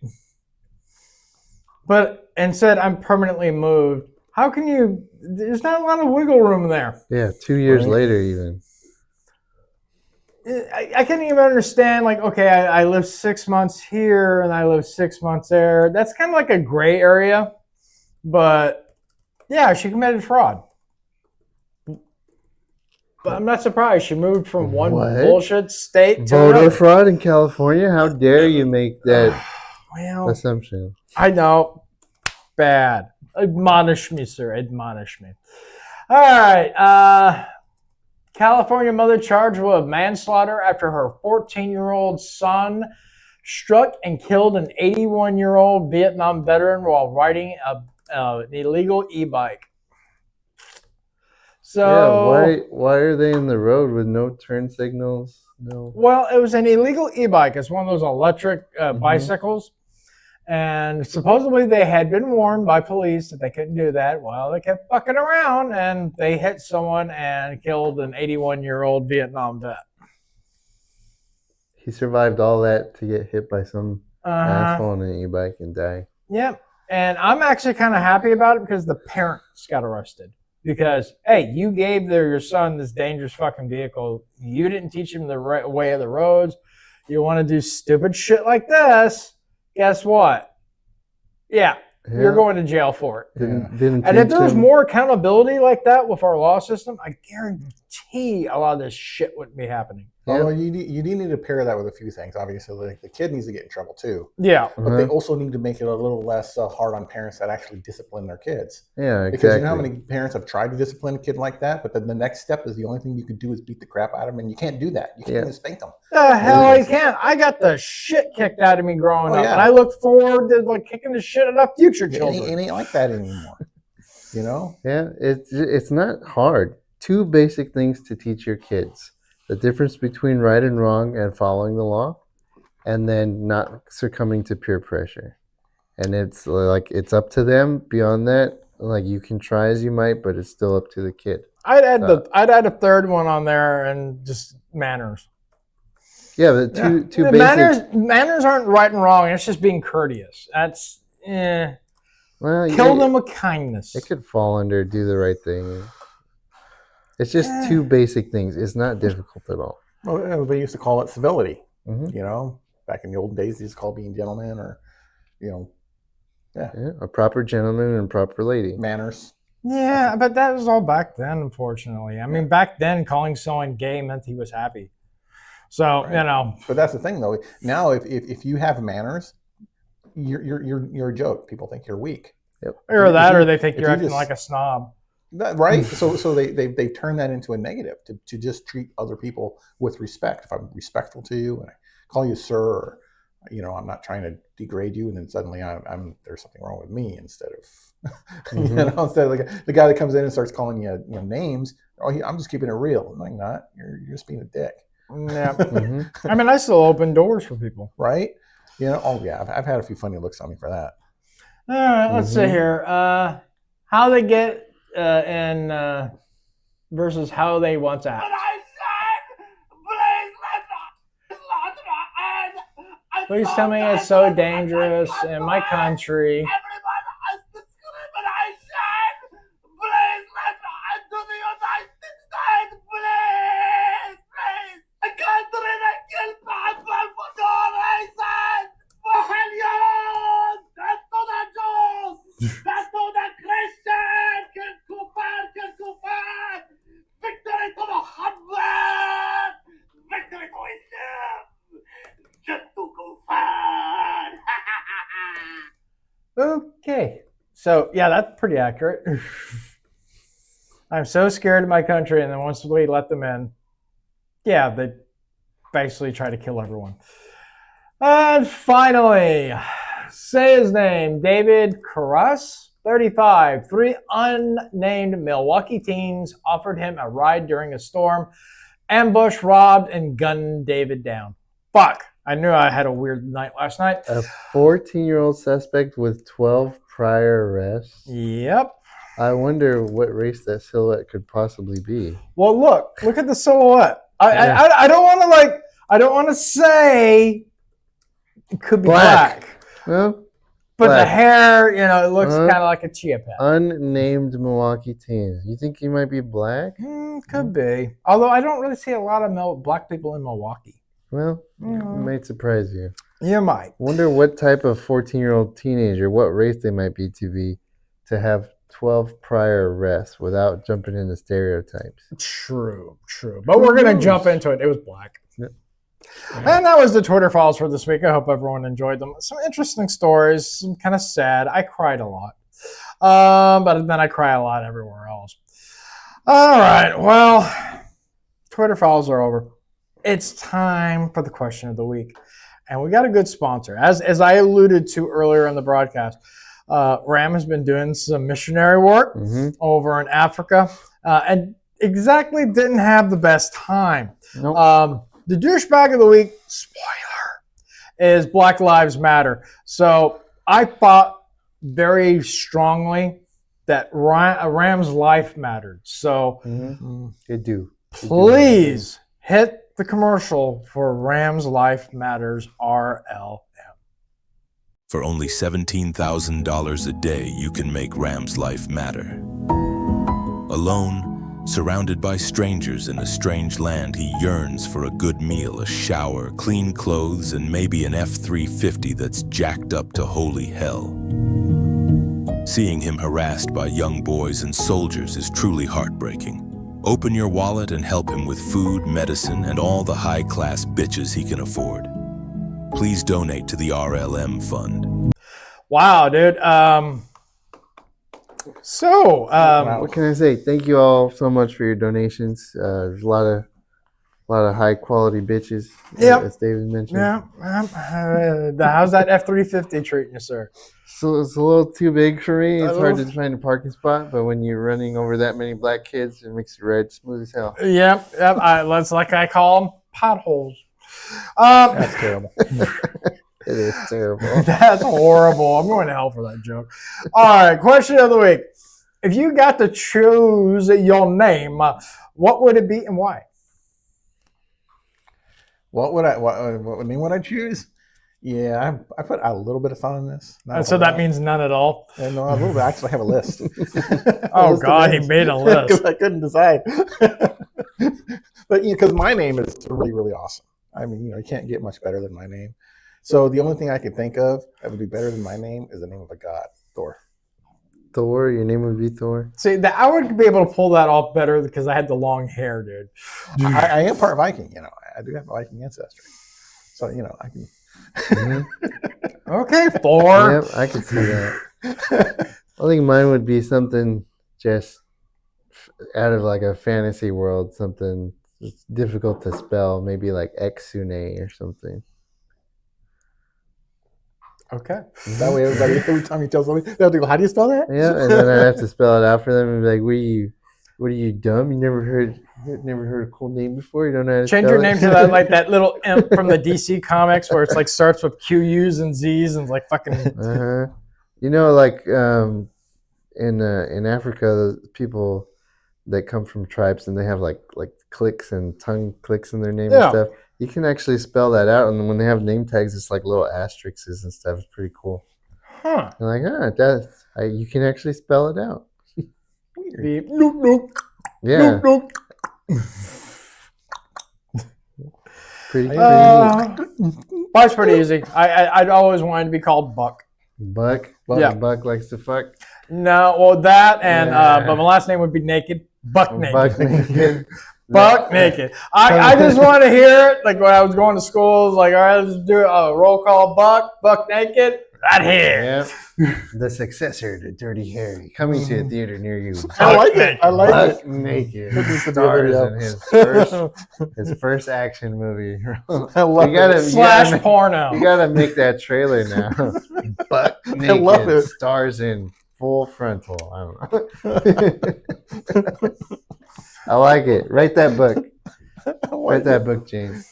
and said I'm permanently moved, how can you? There's not a lot of wiggle room there. Yeah, 2 years later, even. I can't even understand. Like, okay, I live 6 months here and I live 6 months there. That's kind of like a gray area. But yeah, she committed fraud. But I'm not surprised. She moved from one bullshit state to voter another. fraud in California. How dare you make that assumption? I know. Bad. Admonish me, sir. Admonish me. All right. California mother charged with manslaughter after her 14-year-old son struck and killed an 81-year-old Vietnam veteran while riding an illegal e-bike. So yeah, why are they in the road with no turn signals, No. Well, it was an illegal e-bike. It's one of those electric bicycles. And supposedly they had been warned by police that they couldn't do that. Well, they kept fucking around and they hit someone and killed an 81-year-old Vietnam vet. He survived all that to get hit by some asshole on an e-bike and die. Yep. And I'm actually kind of happy about it because the parents got arrested. Because, hey, you gave your son this dangerous fucking vehicle. You didn't teach him the right way of the roads. You want to do stupid shit like this. Guess what? Yeah, you're going to jail for it. And if there was more accountability like that with our law system, I guarantee a lot of this shit wouldn't be happening. Although you do need to pair that with a few things. Obviously, like the kid needs to get in trouble too. Yeah. But they also need to make it a little less hard on parents that actually discipline their kids. Yeah, exactly. Because you know how many parents have tried to discipline a kid like that, but then the next step is the only thing you could do is beat the crap out of them, and you can't do that. You can't even spank them. The hell I can't. I got the shit kicked out of me growing up, and I look forward to like kicking the shit out of future children. It ain't like that anymore. You know? Yeah, it's not hard. 2 basic things to teach your kids. The difference between right and wrong and following the law, and then not succumbing to peer pressure. And it's like it's up to them. Beyond that, like you can try as you might, but it's still up to the kid. I'd add a third one on there and just manners. Yeah, the two basic manners aren't right and wrong. It's just being courteous. That's well, kill them with kindness. It could fall under do the right thing. It's just 2 basic things. It's not difficult at all. Well, they used to call it civility. You know, back in the old days, they used to call being gentleman or, a proper gentleman and proper lady. Manners. Yeah, but that was all back then, unfortunately. I mean, back then, calling someone gay meant he was happy. So, But that's the thing, though. Now, if you have manners, you're a joke. People think you're weak. Yep. Or they think you're acting like a snob. Right. So they turn that into a negative to just treat other people with respect. If I'm respectful to you and I call you sir, or, I'm not trying to degrade you, and then suddenly I'm there's something wrong with me instead of instead of like the guy that comes in and starts calling you names. I'm just keeping it real. I'm like, not. You're just being a dick. Yeah. I mean, I still open doors for people. Right. I've had a few funny looks on me for that. All right. Let's see here. How they get in versus how they want out. Please tell me it's so dangerous in my country. Okay, so yeah, that's pretty accurate. I'm so scared of my country, and then once we let them in, yeah, they basically try to kill everyone. And finally, say his name, David Carus, 35. 3 unnamed Milwaukee teens offered him a ride during a storm, ambushed, robbed, and gunned David down. Fuck. I knew I had a weird night last night. A 14-year-old suspect with 12 prior arrests. Yep. I wonder what race that silhouette could possibly be. Well, look at the silhouette. I don't want to say it could be black. Well, but the hair, it looks kind of like a chia pet. Unnamed Milwaukee teen. You think he might be black? Could be. Although I don't really see a lot of black people in Milwaukee. Well, it might surprise you. You might. Wonder what type of 14-year-old teenager, what race they might be to have 12 prior arrests without jumping into stereotypes. True. But we're going to jump into it. It was black. Yep. And that was the Twitter files for this week. I hope everyone enjoyed them. Some interesting stories, some kind of sad. I cried a lot. But then I cry a lot everywhere else. All right. Well, Twitter files are over. It's time for the question of the week. And we got a good sponsor. As I alluded to earlier in the broadcast, Ram has been doing some missionary work over in Africa and exactly didn't have the best time. Nope. the douchebag of the week, spoiler, is Black Lives Matter. So I thought very strongly that Ram's life mattered. So please hit the commercial for Ram's Life Matters RLM. For only $17,000 a day, you can make Ram's life matter. Alone, surrounded by strangers in a strange land, he yearns for a good meal, a shower, clean clothes, and maybe an F-350 that's jacked up to holy hell. Seeing him harassed by young boys and soldiers is truly heartbreaking. Open your wallet and help him with food, medicine, and all the high-class bitches he can afford. Please donate to the RLM fund. Wow, dude. What can I say? Thank you all so much for your donations. There's a lot of high quality bitches, as David mentioned. Yeah. How's that F-350 treating you, sir? So it's a little too big for me. It's hard to find a parking spot, but when you're running over that many black kids, it makes it red smooth as hell. Yep. That's like I call them potholes. That's terrible. It is terrible. That's horrible. I'm going to hell for that joke. All right, question of the week. If you got to choose your name, what would it be and why? What name would I choose? Yeah, I put a little bit of thought in this. So that means none at all? No, a little bit. I actually have a list. Oh, God, he made a list. Because I couldn't decide. But because my name is really, really awesome. I mean, you can't get much better than my name. So the only thing I could think of that would be better than my name is the name of a god, Thor. Thor? Your name would be Thor? See, I would be able to pull that off better because I had the long hair, dude. I am part Viking, I do have a Viking ancestry. So, I can... Okay, Thor. Yep, I can see that. I think mine would be something just out of like a fantasy world, something just difficult to spell, maybe like Exune or something. Okay. That way every time you tell somebody, they'll go, how do you spell that? Yeah, and then I have to spell it out for them and be like, what are you dumb? You never heard a cool name before? You don't know how to change spell your name to that, like that little imp from the DC comics where it's like starts with QUs and Z's and like fucking. Like in Africa, the people that come from tribes and they have like clicks and tongue clicks in their name and stuff. You can actually spell that out, and when they have name tags, it's like little asterisks and stuff. It's pretty cool. Huh? You're like, you can actually spell it out. Weird. Nope. Yeah. Nope. Pretty neat. Buck's pretty easy. I'd always wanted to be called Buck. Buck? Yeah. Buck likes to fuck? No, well, that and but my last name would be Naked. Buck Naked. Buck Naked. Buck Naked. I just want to hear it. Like when I was going to school, it's like, all right, let's do a roll call. Buck Naked. Right here. Yep. The successor to Dirty Harry coming to a theater near you. I like it. Buck Naked. Stars in his first action movie. I love it. Slash porno. You gotta make that trailer now. Buck Naked. I love it. Stars in full frontal. I don't know. I like it. Write that book. Write that book, James.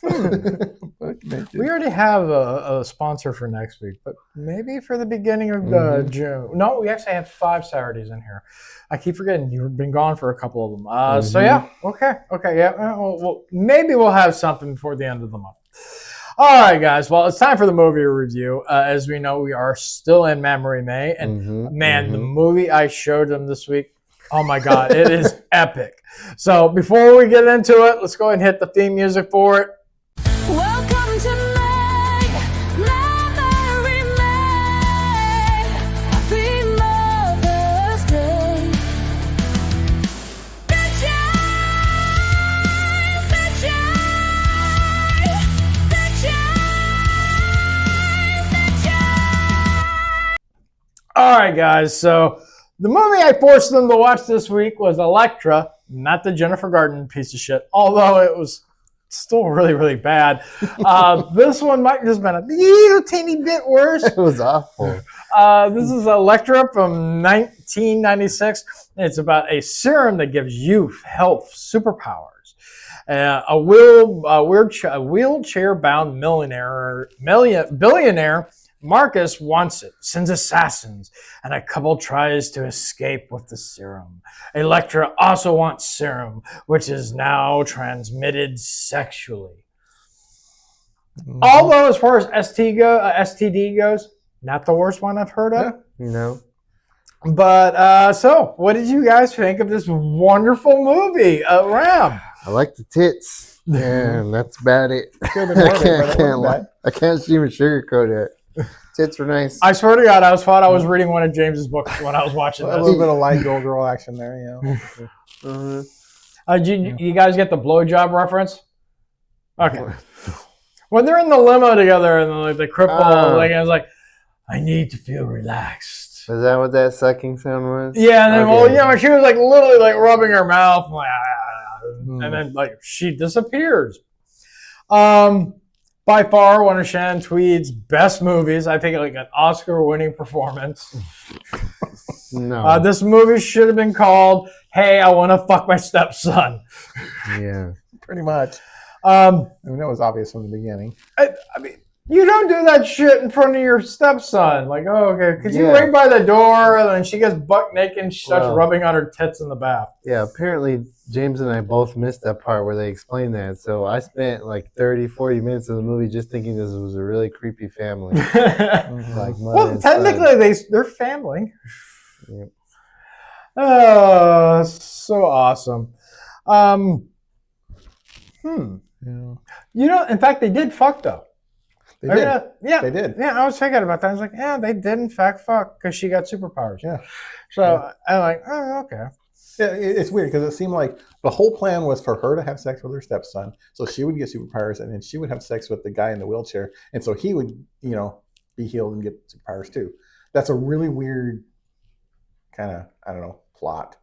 We already have a sponsor for next week, but maybe for the beginning of June. No, we actually have 5 Saturdays in here. I keep forgetting you've been gone for a couple of them. So yeah, okay, yeah. Well, maybe we'll have something before the end of the month. All right, guys. Well, it's time for the movie review. As we know, we are still in Mammary May, and the movie I showed them this week. Oh my God, it is epic. So before we get into it, let's go ahead and hit the theme music for it. Welcome to Mammary May. Happy Mother's Day. All right, guys. So the movie I forced them to watch this week was Electra, not the Jennifer Garden piece of shit, although it was still really, really bad. This one might just been a little teeny bit worse. It was awful. This is Electra from 1996. It's about a serum that gives youth, health, superpowers. A wheelchair-bound billionaire, Marcus wants it, sends assassins, and a couple tries to escape with the serum. Electra also wants serum, which is now transmitted sexually. Although, as far as STD goes, not the worst one I've heard of. No. But, so, what did you guys think of this wonderful movie, Ram? I like the tits, and that's about it. I can't even sugarcoat it. Tits were nice. I swear to God, I thought I was reading one of James's books when I was watching this. A little bit of light girl action there, You guys get the blowjob reference? Okay. When they're in the limo together and the cripple thing, I was like, I need to feel relaxed. Is that what that sucking sound was? Yeah, and then she was like literally like rubbing her mouth, and then like she disappears. By far one of Shannon Tweed's best movies. I think like an Oscar-winning performance. No. This movie should have been called "Hey, I Want to Fuck My Stepson." Yeah, pretty much. I mean, that was obvious from the beginning. I mean, you don't do that shit in front of your stepson. Like, oh, okay, because you ring by the door, and then she gets buck naked and she starts rubbing on her tits in the bath. Yeah, apparently James and I both missed that part where they explained that. So I spent like 30, 40 minutes of the movie just thinking this was a really creepy family. Well, technically, they're family. Yep. Oh, so awesome. You know, in fact, they did fuck though. They did. They did. Yeah, I was thinking about that. I was like, yeah, they did in fact fuck because she got superpowers. Yeah. So I'm like, oh, okay. Yeah, it's weird because it seemed like the whole plan was for her to have sex with her stepson, so she would get superpowers, and then she would have sex with the guy in the wheelchair, and so he would, be healed and get superpowers too. That's a really weird kind of, I don't know, plot.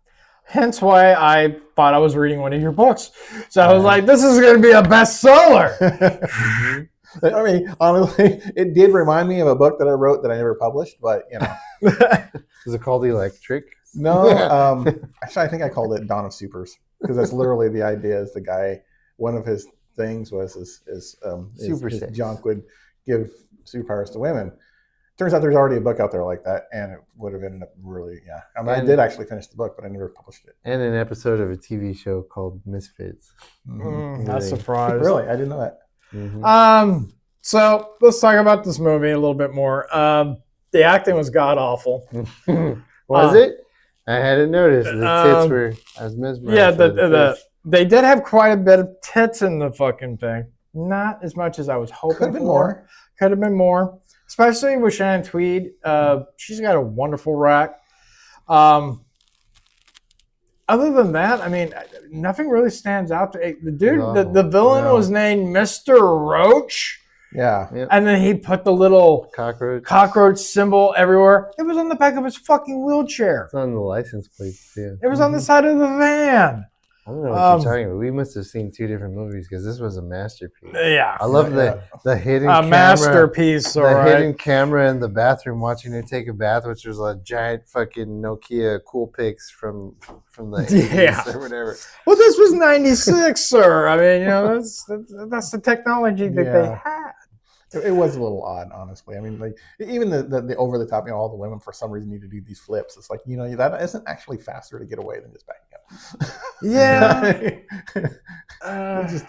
Hence why I thought I was reading one of your books. So I was like, this is going to be a bestseller. I mean, honestly, it did remind me of a book that I wrote that I never published, but, Is it called Electric? No. Actually, I think I called it Dawn of Supers because that's literally the idea is the guy, one of his things was his junk would give superpowers to women. Turns out there's already a book out there like that, and it would have ended up really, I mean, I did actually finish the book, but I never published it. And an episode of a TV show called Misfits. Not surprised. Really? I didn't know that. Mm-hmm. So let's talk about this movie a little bit more. The acting was god-awful. Was it? I hadn't noticed. The tits were, I was mesmerized. Yeah, they did have quite a bit of tits in the fucking thing. Not as much as I was hoping Could have been more. Especially with Shannon Tweed. She's got a wonderful rack. Other than that, I mean, nothing really stands out. The dude, the villain was named Mr. Roach. Yeah. And then he put the little cockroach symbol everywhere. It was on the back of his fucking wheelchair. It's on the license plate, too. It was on the side of the van. I don't know what you're talking about. We must have seen two different movies because this was a masterpiece. Yeah. I love the hidden camera. Masterpiece, hidden camera in the bathroom watching her take a bath, which was a giant fucking Nokia Coolpix from the 80s or whatever. Well, this was 96, sir. I mean, that's the technology that they had. It was a little odd, honestly. I mean, like even the over the top, all the women for some reason need to do these flips. It's like, that isn't actually faster to get away than just backing up. Yeah.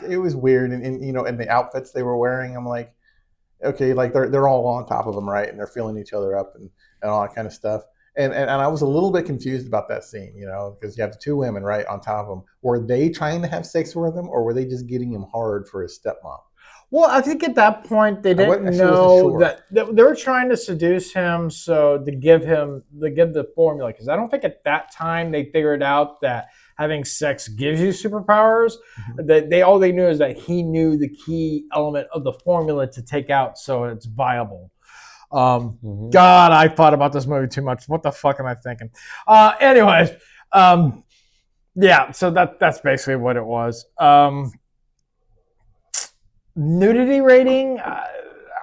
It was weird, and and the outfits they were wearing, I'm like, okay, like they're all on top of them, right? And they're feeling each other up and all that kind of stuff. And I was a little bit confused about that scene, because you have the two women right on top of him. Were they trying to have sex with him, or were they just getting him hard for his stepmom? Well, I think at that point they didn't know that they were trying to seduce him, so to give the formula. Because I don't think at that time they figured out that having sex gives you superpowers. That all they knew is that he knew the key element of the formula to take out, so it's viable. God, I thought about this movie too much. What the fuck am I thinking? Anyways, yeah. So that's basically what it was. Nudity rating,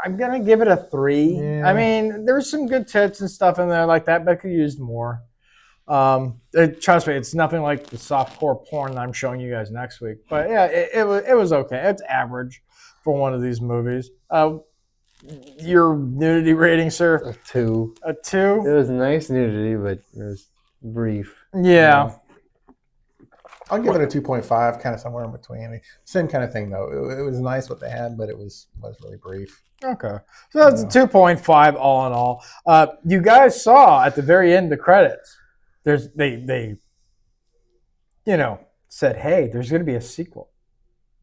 I'm gonna give it a 3. Yeah. I mean, there's some good tits and stuff in there like that, but I could use more. Trust me, it's nothing like the softcore porn that I'm showing you guys next week. But yeah, it was okay. It's average for one of these movies. Your nudity rating, sir? A 2. A 2? It was nice nudity, but it was brief. Yeah. I'll give it a 2.5, kind of somewhere in between. I mean, same kind of thing, though. It was nice what they had, but it was really brief. Okay. So that's a 2.5 all in all. You guys saw at the very end of the credits, they said, hey, there's going to be a sequel.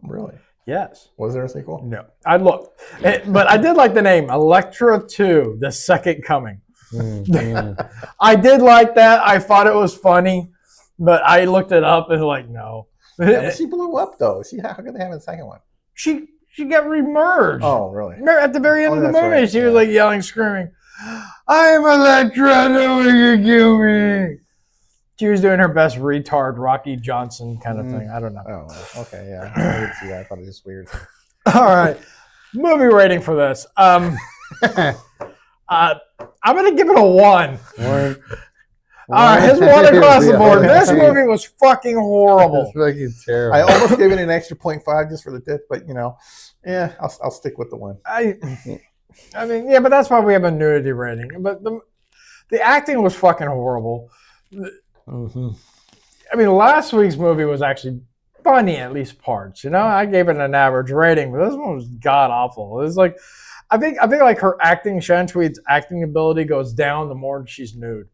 Really? Yes. Was there a sequel? No. I looked. But I did like the name, Electra 2, The Second Coming. I did like that. I thought it was funny. But I looked it up and like, no. Yeah, but she blew up though. How could they have a second one? She got remerged. Oh, really? At the very end of the movie, right. she was like yelling, screaming, "I am Electra! No one can kill me!" She was doing her best retard Rocky Johnson kind of thing. I don't know. Oh, okay, yeah. I didn't see that. I thought it was just weird. All right, movie rating for this. I'm gonna give it a 1. All right, his 1 across the board. This movie was fucking horrible. It's fucking terrible. I almost gave it an extra 0.5 just for the tip, but yeah, I'll stick with the 1. I mean, yeah, but that's why we have a nudity rating. But the acting was fucking horrible. Mm-hmm. I mean, last week's movie was actually funny, at least parts. I gave it an average rating, but this one was god awful. It was like, I think like her acting, Shannon Tweed's acting ability goes down the more she's nude.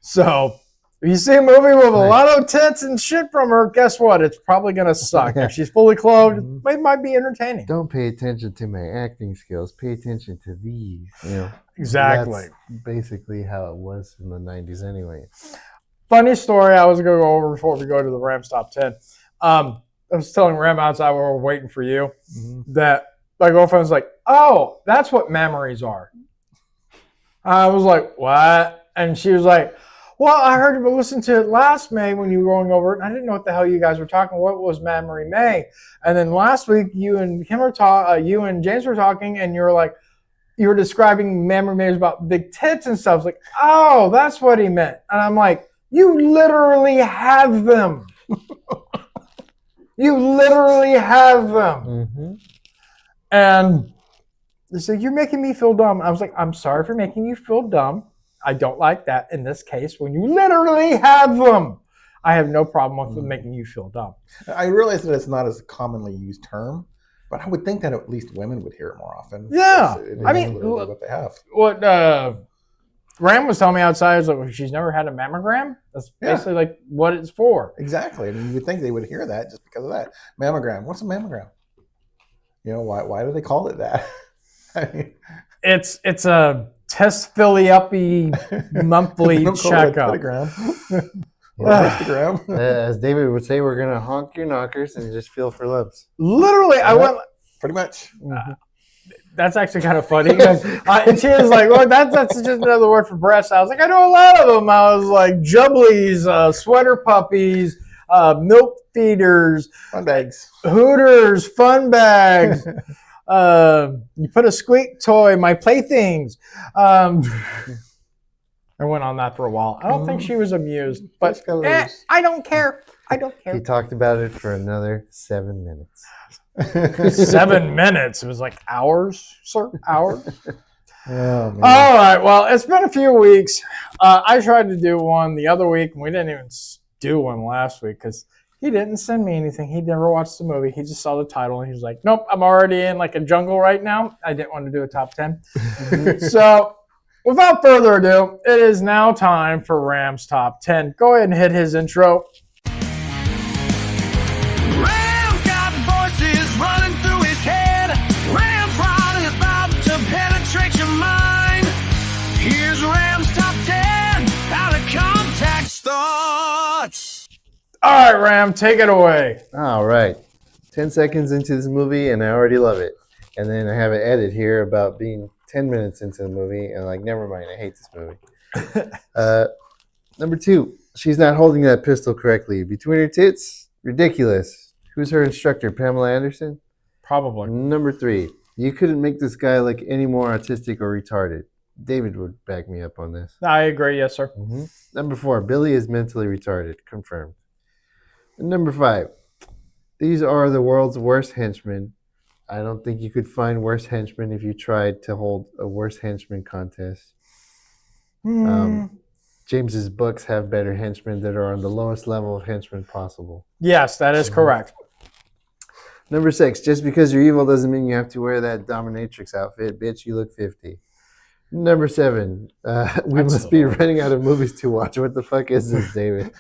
So, if you see a movie with a lot of tits and shit from her, guess what? It's probably going to suck. If she's fully clothed, it might be entertaining. Don't pay attention to my acting skills. Pay attention to these. Exactly. That's basically how it was in the 90s anyway. Funny story I was going to go over before we go to the Rams top 10. I was telling Ram outside while we were waiting for you that my girlfriend was like, oh, that's what memories are. I was like, what? And she was like, well, I heard you listen to it last May when you were going over it. And I didn't know what the hell you guys were talking. What was Mammary May? And then last week, you and James were talking, and you were describing Mammary May was about big tits and stuff. I was like, oh, that's what he meant. And I'm like, you literally have them. You literally have them. Mm-hmm. And they said, you're making me feel dumb. I was like, I'm sorry for making you feel dumb. I don't like that in this case when you literally have them. I have no problem with making you feel dumb. I realize that it's not as a commonly used term, but I would think that at least women would hear it more often. Yeah. I mean, what they have. What Ram was telling me outside is like, she's never had a mammogram. That's basically like what it's for. Exactly. And you would think they would hear that just because of that. Mammogram. What's a mammogram? Why do they call it that? I mean, it's a test filly uppy monthly checkup. As David would say, we're gonna honk your knockers and just feel for loves. Literally, I went pretty much. That's actually kind of funny. And she was like, well, that's just another word for breasts. I was like, I know a lot of them. I was like, jubblies, sweater puppies, milk feeders, fun bags, hooters, fun bags. You put a squeak toy, my playthings. I went on that for a while. I don't think she was amused, but I don't care. I don't care. He talked about it for another 7 minutes. 7 minutes. It was like hours, sir. Hours. Oh, man. All right. Well, it's been a few weeks. I tried to do one the other week, and we didn't even do one last week because he didn't send me anything. He never watched the movie. He just saw the title, and he was like, nope, I'm already in like a jungle right now. I didn't want to do a top 10. So without further ado, it is now time for Ram's top 10. Go ahead and hit his intro. Ram's got voices running through his head. Ram's rod is about to penetrate your mind. Here's Ram's top 10 out of context thoughts. All right, Ram, take it away. All right. 10 seconds into this movie, and I already love it. And then I have an edit here about being 10 minutes into the movie, and like, never mind, I hate this movie. Number 2, she's not holding that pistol correctly. Between her tits, ridiculous. Who's her instructor, Pamela Anderson? Probably. Number 3, you couldn't make this guy look any more autistic or retarded. David would back me up on this. I agree. Yes, sir. Mm-hmm. Number 4, Billy is mentally retarded. Confirmed. And number 5, these are the world's worst henchmen. I don't think you could find worse henchmen if you tried to hold a worst henchman contest. James's books have better henchmen that are on the lowest level of henchmen possible. Yes, that is correct. Number 6, just because you're evil doesn't mean you have to wear that dominatrix outfit. Bitch, you look 50. Number 7, we must be running out of movies to watch. What the fuck is this, David?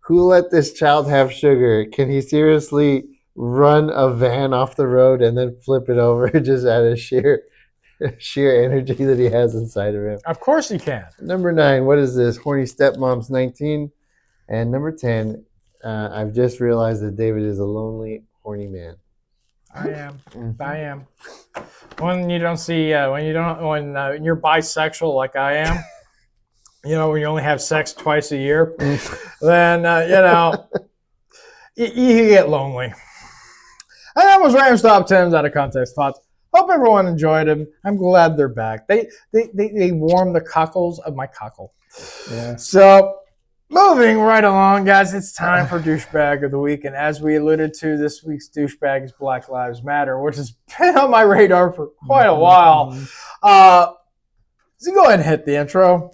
Who let this child have sugar? Can he seriously run a van off the road and then flip it over just out of sheer energy that he has inside of him? Of course he can. Number 9, what is this? Horny Stepmom's 19. And number 10, I've just realized that David is a lonely, horny man. I am. I am. When you don't see, when you're bisexual like I am, when you only have sex twice a year, then, you get lonely. And that was Ram's Top 10s Out of Context Thoughts. Hope everyone enjoyed them. I'm glad they're back. They warm the cockles of my cockle. Yeah. So, moving right along, guys, it's time for Douchebag of the Week. And as we alluded to, this week's douchebag is Black Lives Matter, which has been on my radar for quite a while. So go ahead and hit the intro.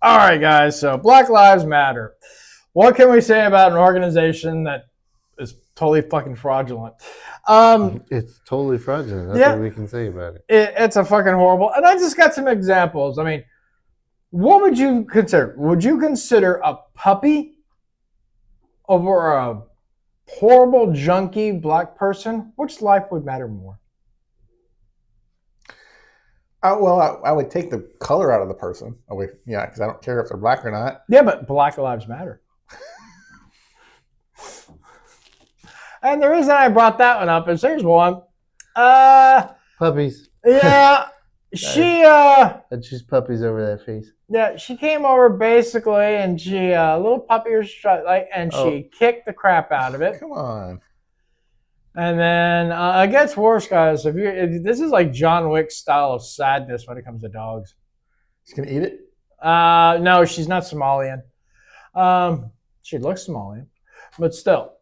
All right, guys, so Black Lives Matter. What can we say about an organization that is totally fucking fraudulent? It's totally fraudulent. That's what we can say about it. It's a fucking horrible. And I just got some examples. I mean, what would you consider? Would you consider a puppy over a horrible, junky black person? Which life would matter more? Well, I would take the color out of the person away. Yeah, because I don't care if they're black or not. Yeah, but Black Lives Matter. And the reason I brought that one up is there's one. Puppies. Yeah, she. That's just puppies over that face. Yeah, she came over basically, and she little puppy was she kicked the crap out of it. Come on. And then it gets worse, guys. If this is like John Wick's style of sadness when it comes to dogs. She's gonna eat it? No, she's not Somalian. She looks Somalian, but still.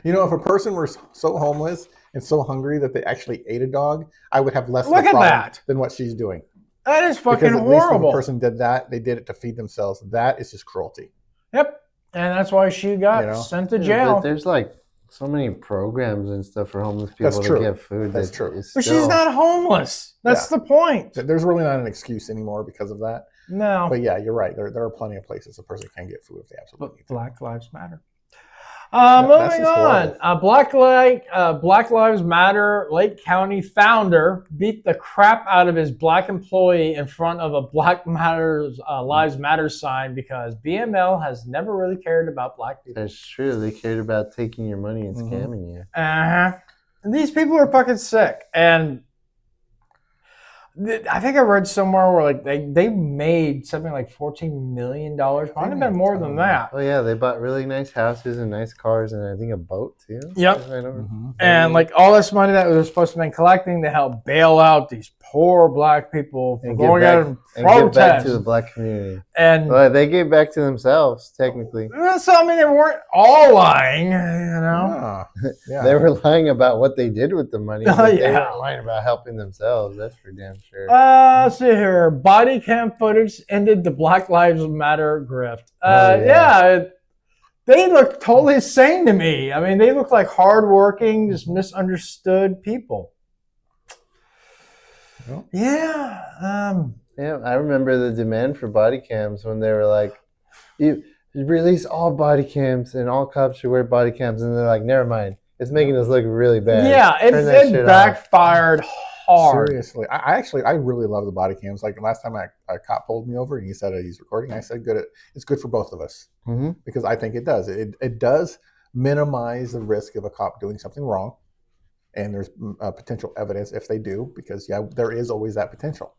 If a person were so homeless and so hungry that they actually ate a dog, I would have less Look at that. than what she's doing. That is fucking because at horrible. Least when a person did that, they did it to feed themselves. That is just cruelty. Yep, and that's why she got sent to jail. But there's like so many programs and stuff for homeless people to get food. That's true. But she's not homeless. That's the point. There's really not an excuse anymore because of that. No. But yeah, you're right. There are plenty of places a person can get food if they absolutely need to. Black Lives Matter. Moving on. Black Lives Matter Lake County founder beat the crap out of his black employee in front of a Black Lives Matter sign because BML has never really cared about black people. That's true. They cared about taking your money and scamming you. And these people are fucking sick. And I think I read somewhere where they made something like $14 million. Might have been more than that. Oh yeah, they bought really nice houses and nice cars and I think a boat too. Yep. And all this money that they're supposed to be collecting to help bail out these poor black people from going out and protest. Give back to the black community. And they gave back to themselves technically. So I mean, they weren't all lying, Yeah. They were lying about what they did with the money. They weren't lying about helping themselves. That's for damn sure. Let's see here. Body cam footage ended the Black Lives Matter grift. They look totally sane to me. I mean, they look like hardworking, just misunderstood people. Yeah, I remember the demand for body cams when they were like, you release all body cams and all cops should wear body cams. And they're like, never mind. It's making us look really bad. Yeah, it backfired hard. Seriously. I really love the body cams. Like the last time a cop pulled me over and he said he's recording, I said, good. It's good for both of us. Because I think it does. It does minimize the risk of a cop doing something wrong. And there's potential evidence if they do, because there is always that potential.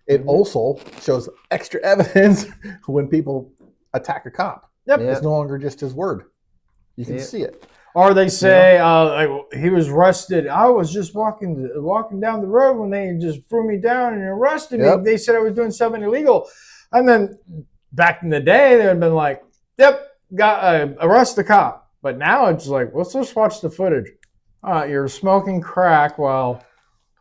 It also shows extra evidence when people attack a cop. Yep. It's no longer just his word. You can see it. Or they say he was arrested. I was just walking down the road when they just threw me down and arrested me. They said I was doing something illegal. And then back in the day, they would have been like, yep, arrest the cop. But now it's like, let's just watch the footage. You're smoking crack while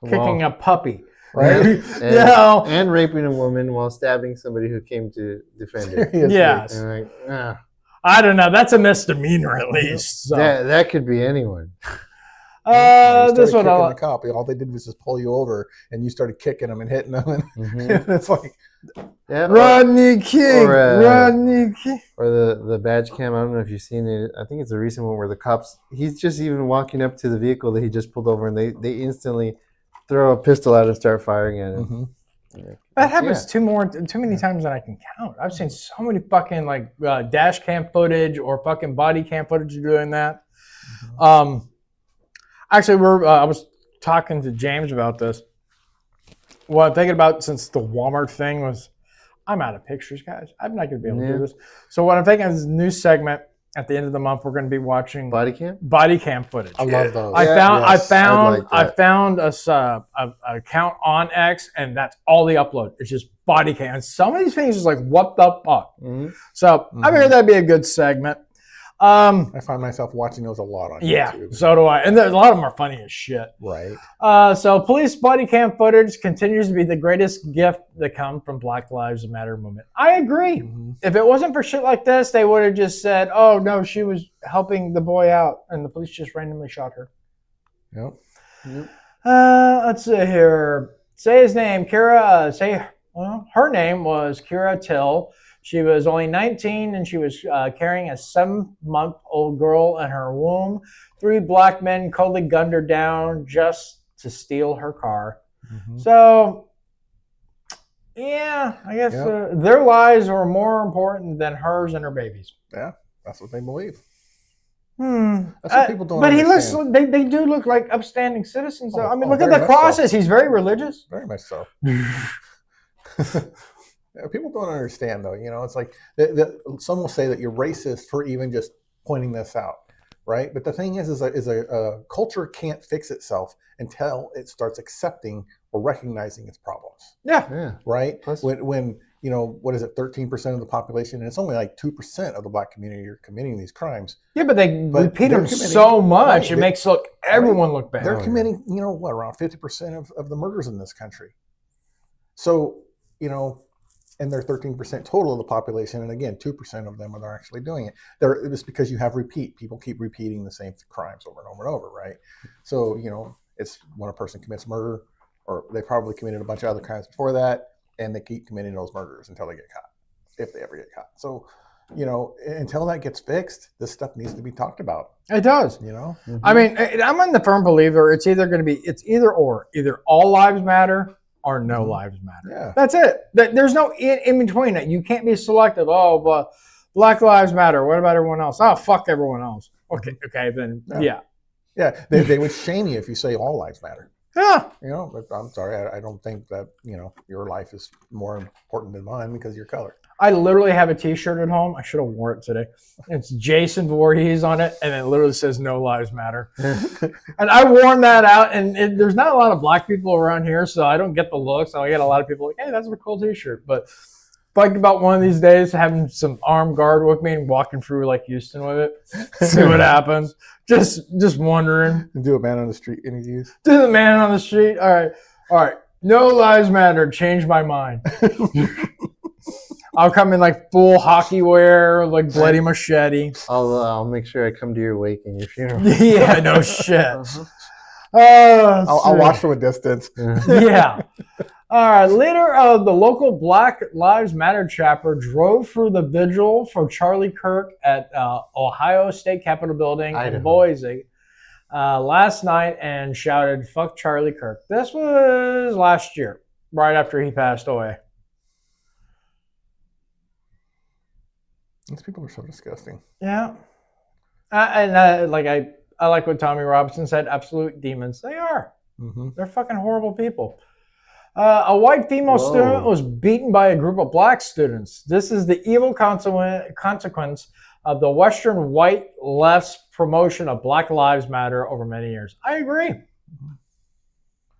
kicking a puppy. Right? And raping a woman while stabbing somebody who came to defend her. Yes. And I don't know. That's a misdemeanor at least. So. That could be anyone. This one, the cop. All they did was just pull you over, and you started kicking them and hitting them, and it's like, Rodney King, Rodney King. Or the badge cam. I don't know if you've seen it. I think it's a recent one where the cops. He's just even walking up to the vehicle that he just pulled over, and they instantly throw a pistol out and start firing at him. That happens too many times than I can count. I've seen so many fucking dash cam footage or fucking body cam footage doing that. Actually, I was talking to James about this. What I'm thinking about since the Walmart thing was, I'm out of pictures, guys. I'm not going to be able to do this. So what I'm thinking is this new segment. At the end of the month, we're going to be watching body cam footage. I love those. I found a account on X, and that's all they upload. It's just body cam. And some of these things is like, what the fuck? So I figured that'd be a good segment. I find myself watching those a lot on YouTube. So do I. And a lot of them are funny as shit. Right. So police body cam footage continues to be the greatest gift that comes from Black Lives Matter movement. I agree. If it wasn't for shit like this, they would have just said, oh, no, she was helping the boy out, and the police just randomly shot her. Yep. Let's see here. Say his name. Her name was Kira Till. She was only 19, and she was carrying a 7-month-old girl in her womb. 3 black men coldly gunned her down just to steal her car. So, yeah, I guess their lives were more important than hers and her babies. Yeah, that's what they believe. That's what people don't But understand. they do look like upstanding citizens, though. I mean, look at the crosses. So. He's very religious. Very much so. People don't understand, though. It's like some will say that you're racist for even just pointing this out, right? But the thing is a culture can't fix itself until it starts accepting or recognizing its problems. Yeah. Right. When what is it? 13% of the population, and it's only like 2% of the black community are committing these crimes. Yeah, but they repeat them so much, it makes everyone look bad. They're committing, around 50% of the murders in this country. So, and they're 13% total of the population, and again, 2% of them are actually doing it. It's because you have people keep repeating the same crimes over and over and over, right? So, it's when a person commits murder, or they probably committed a bunch of other crimes before that, and they keep committing those murders until they get caught, if they ever get caught. So, until that gets fixed, this stuff needs to be talked about. It does. I mean, I'm in the firm believer it's either or. Either all lives matter or no lives matter. Yeah. That's it. There's no in between it. You can't be selective. Oh, but Black Lives Matter. What about everyone else? Oh, fuck everyone else. Okay, then yeah. Yeah, they would shame you if you say all lives matter. Yeah. But I'm sorry, I don't think that, your life is more important than mine because of your color. I literally have a t-shirt at home. I should have worn it today. It's Jason Voorhees on it, and it literally says no lives matter. And I worn that out, and there's not a lot of black people around here, so I don't get the look. So I get a lot of people like, hey, that's a cool t-shirt. But think about one of these days having some armed guard with me and walking through like Houston with it. See what happens. Just wondering. Do a man on the street interviews. Do the man on the street. All right. No lives matter. Change my mind. I'll come in like full hockey wear, like bloody machete. I'll make sure I come to your wake and your funeral. Yeah, no shit. I'll watch from a distance. Yeah. All right. Later, the local Black Lives Matter chapter drove through the vigil for Charlie Kirk at Ohio State Capitol Building in Boise last night and shouted, "Fuck Charlie Kirk." This was last year, right after he passed away. These people are so disgusting. Yeah. I like what Tommy Robinson said, absolute demons. They are. They're fucking horrible people. A white female student was beaten by a group of black students. This is the evil consequence of the Western white left's promotion of Black Lives Matter over many years. I agree.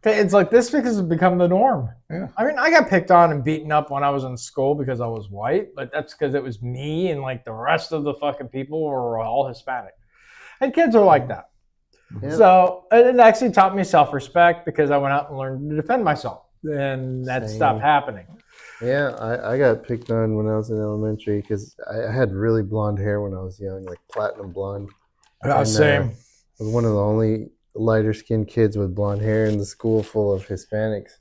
Okay, it's like this because it's become the norm. Yeah. I mean, I got picked on and beaten up when I was in school because I was white, but that's because it was me and like the rest of the fucking people were all Hispanic. And kids are like that. Yeah. So it actually taught me self-respect because I went out and learned to defend myself. And that stopped happening. Yeah, I got picked on when I was in elementary because I had really blonde hair when I was young, like platinum blonde. Same. I was one of the only lighter skinned kids with blonde hair in the school full of Hispanics.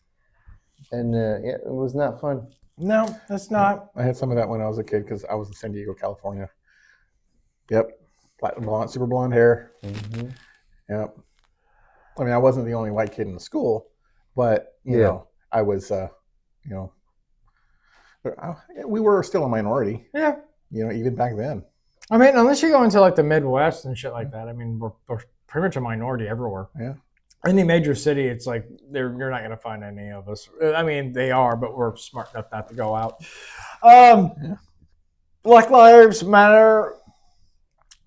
And yeah, it was not fun. No, that's not. I had some of that when I was a kid because I was in San Diego, California. Yep. Platinum blonde, super blonde hair. Mm-hmm. Yep. I mean, I wasn't the only white kid in the school, but, you know, I was, we were still a minority. Yeah. You know, even back then. I mean, unless you go into like the Midwest and shit like that, I mean, we're pretty much a minority everywhere. Yeah. Any major city, it's like you're not going to find any of us. I mean, they are, but we're smart enough not to go out. Black Lives Matter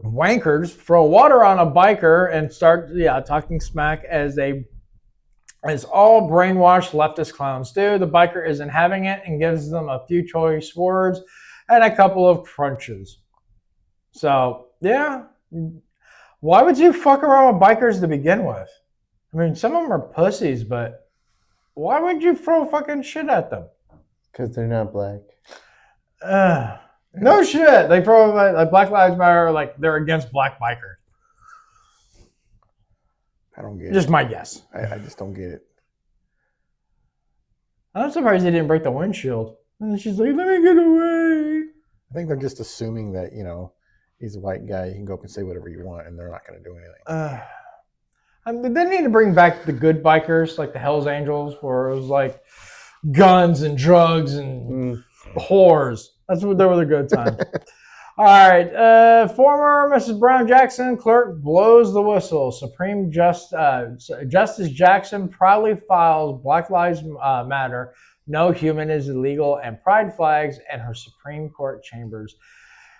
wankers throw water on a biker and start talking smack as all brainwashed leftist clowns do. The biker isn't having it and gives them a few choice words and a couple of crunches. So, yeah. Why would you fuck around with bikers to begin with? I mean, some of them are pussies, but why would you throw fucking shit at them? Because they're not black. No shit. They throw like Black Lives Matter, like they're against black bikers. I don't get it. Just my guess. I just don't get it. I'm surprised he didn't break the windshield. And she's like, let me get away. I think they're just assuming that, you know, he's a white guy. You can go up and say whatever you want, and they're not going to do anything. I mean, they need to bring back the good bikers, like the Hells Angels, where it was like guns and drugs and whores. That's what they were the good times. All right. Former Mrs. Brown Jackson clerk blows the whistle. Supreme Justice Jackson proudly files Black Lives Matter, no human is illegal, and pride flags in her Supreme Court chambers.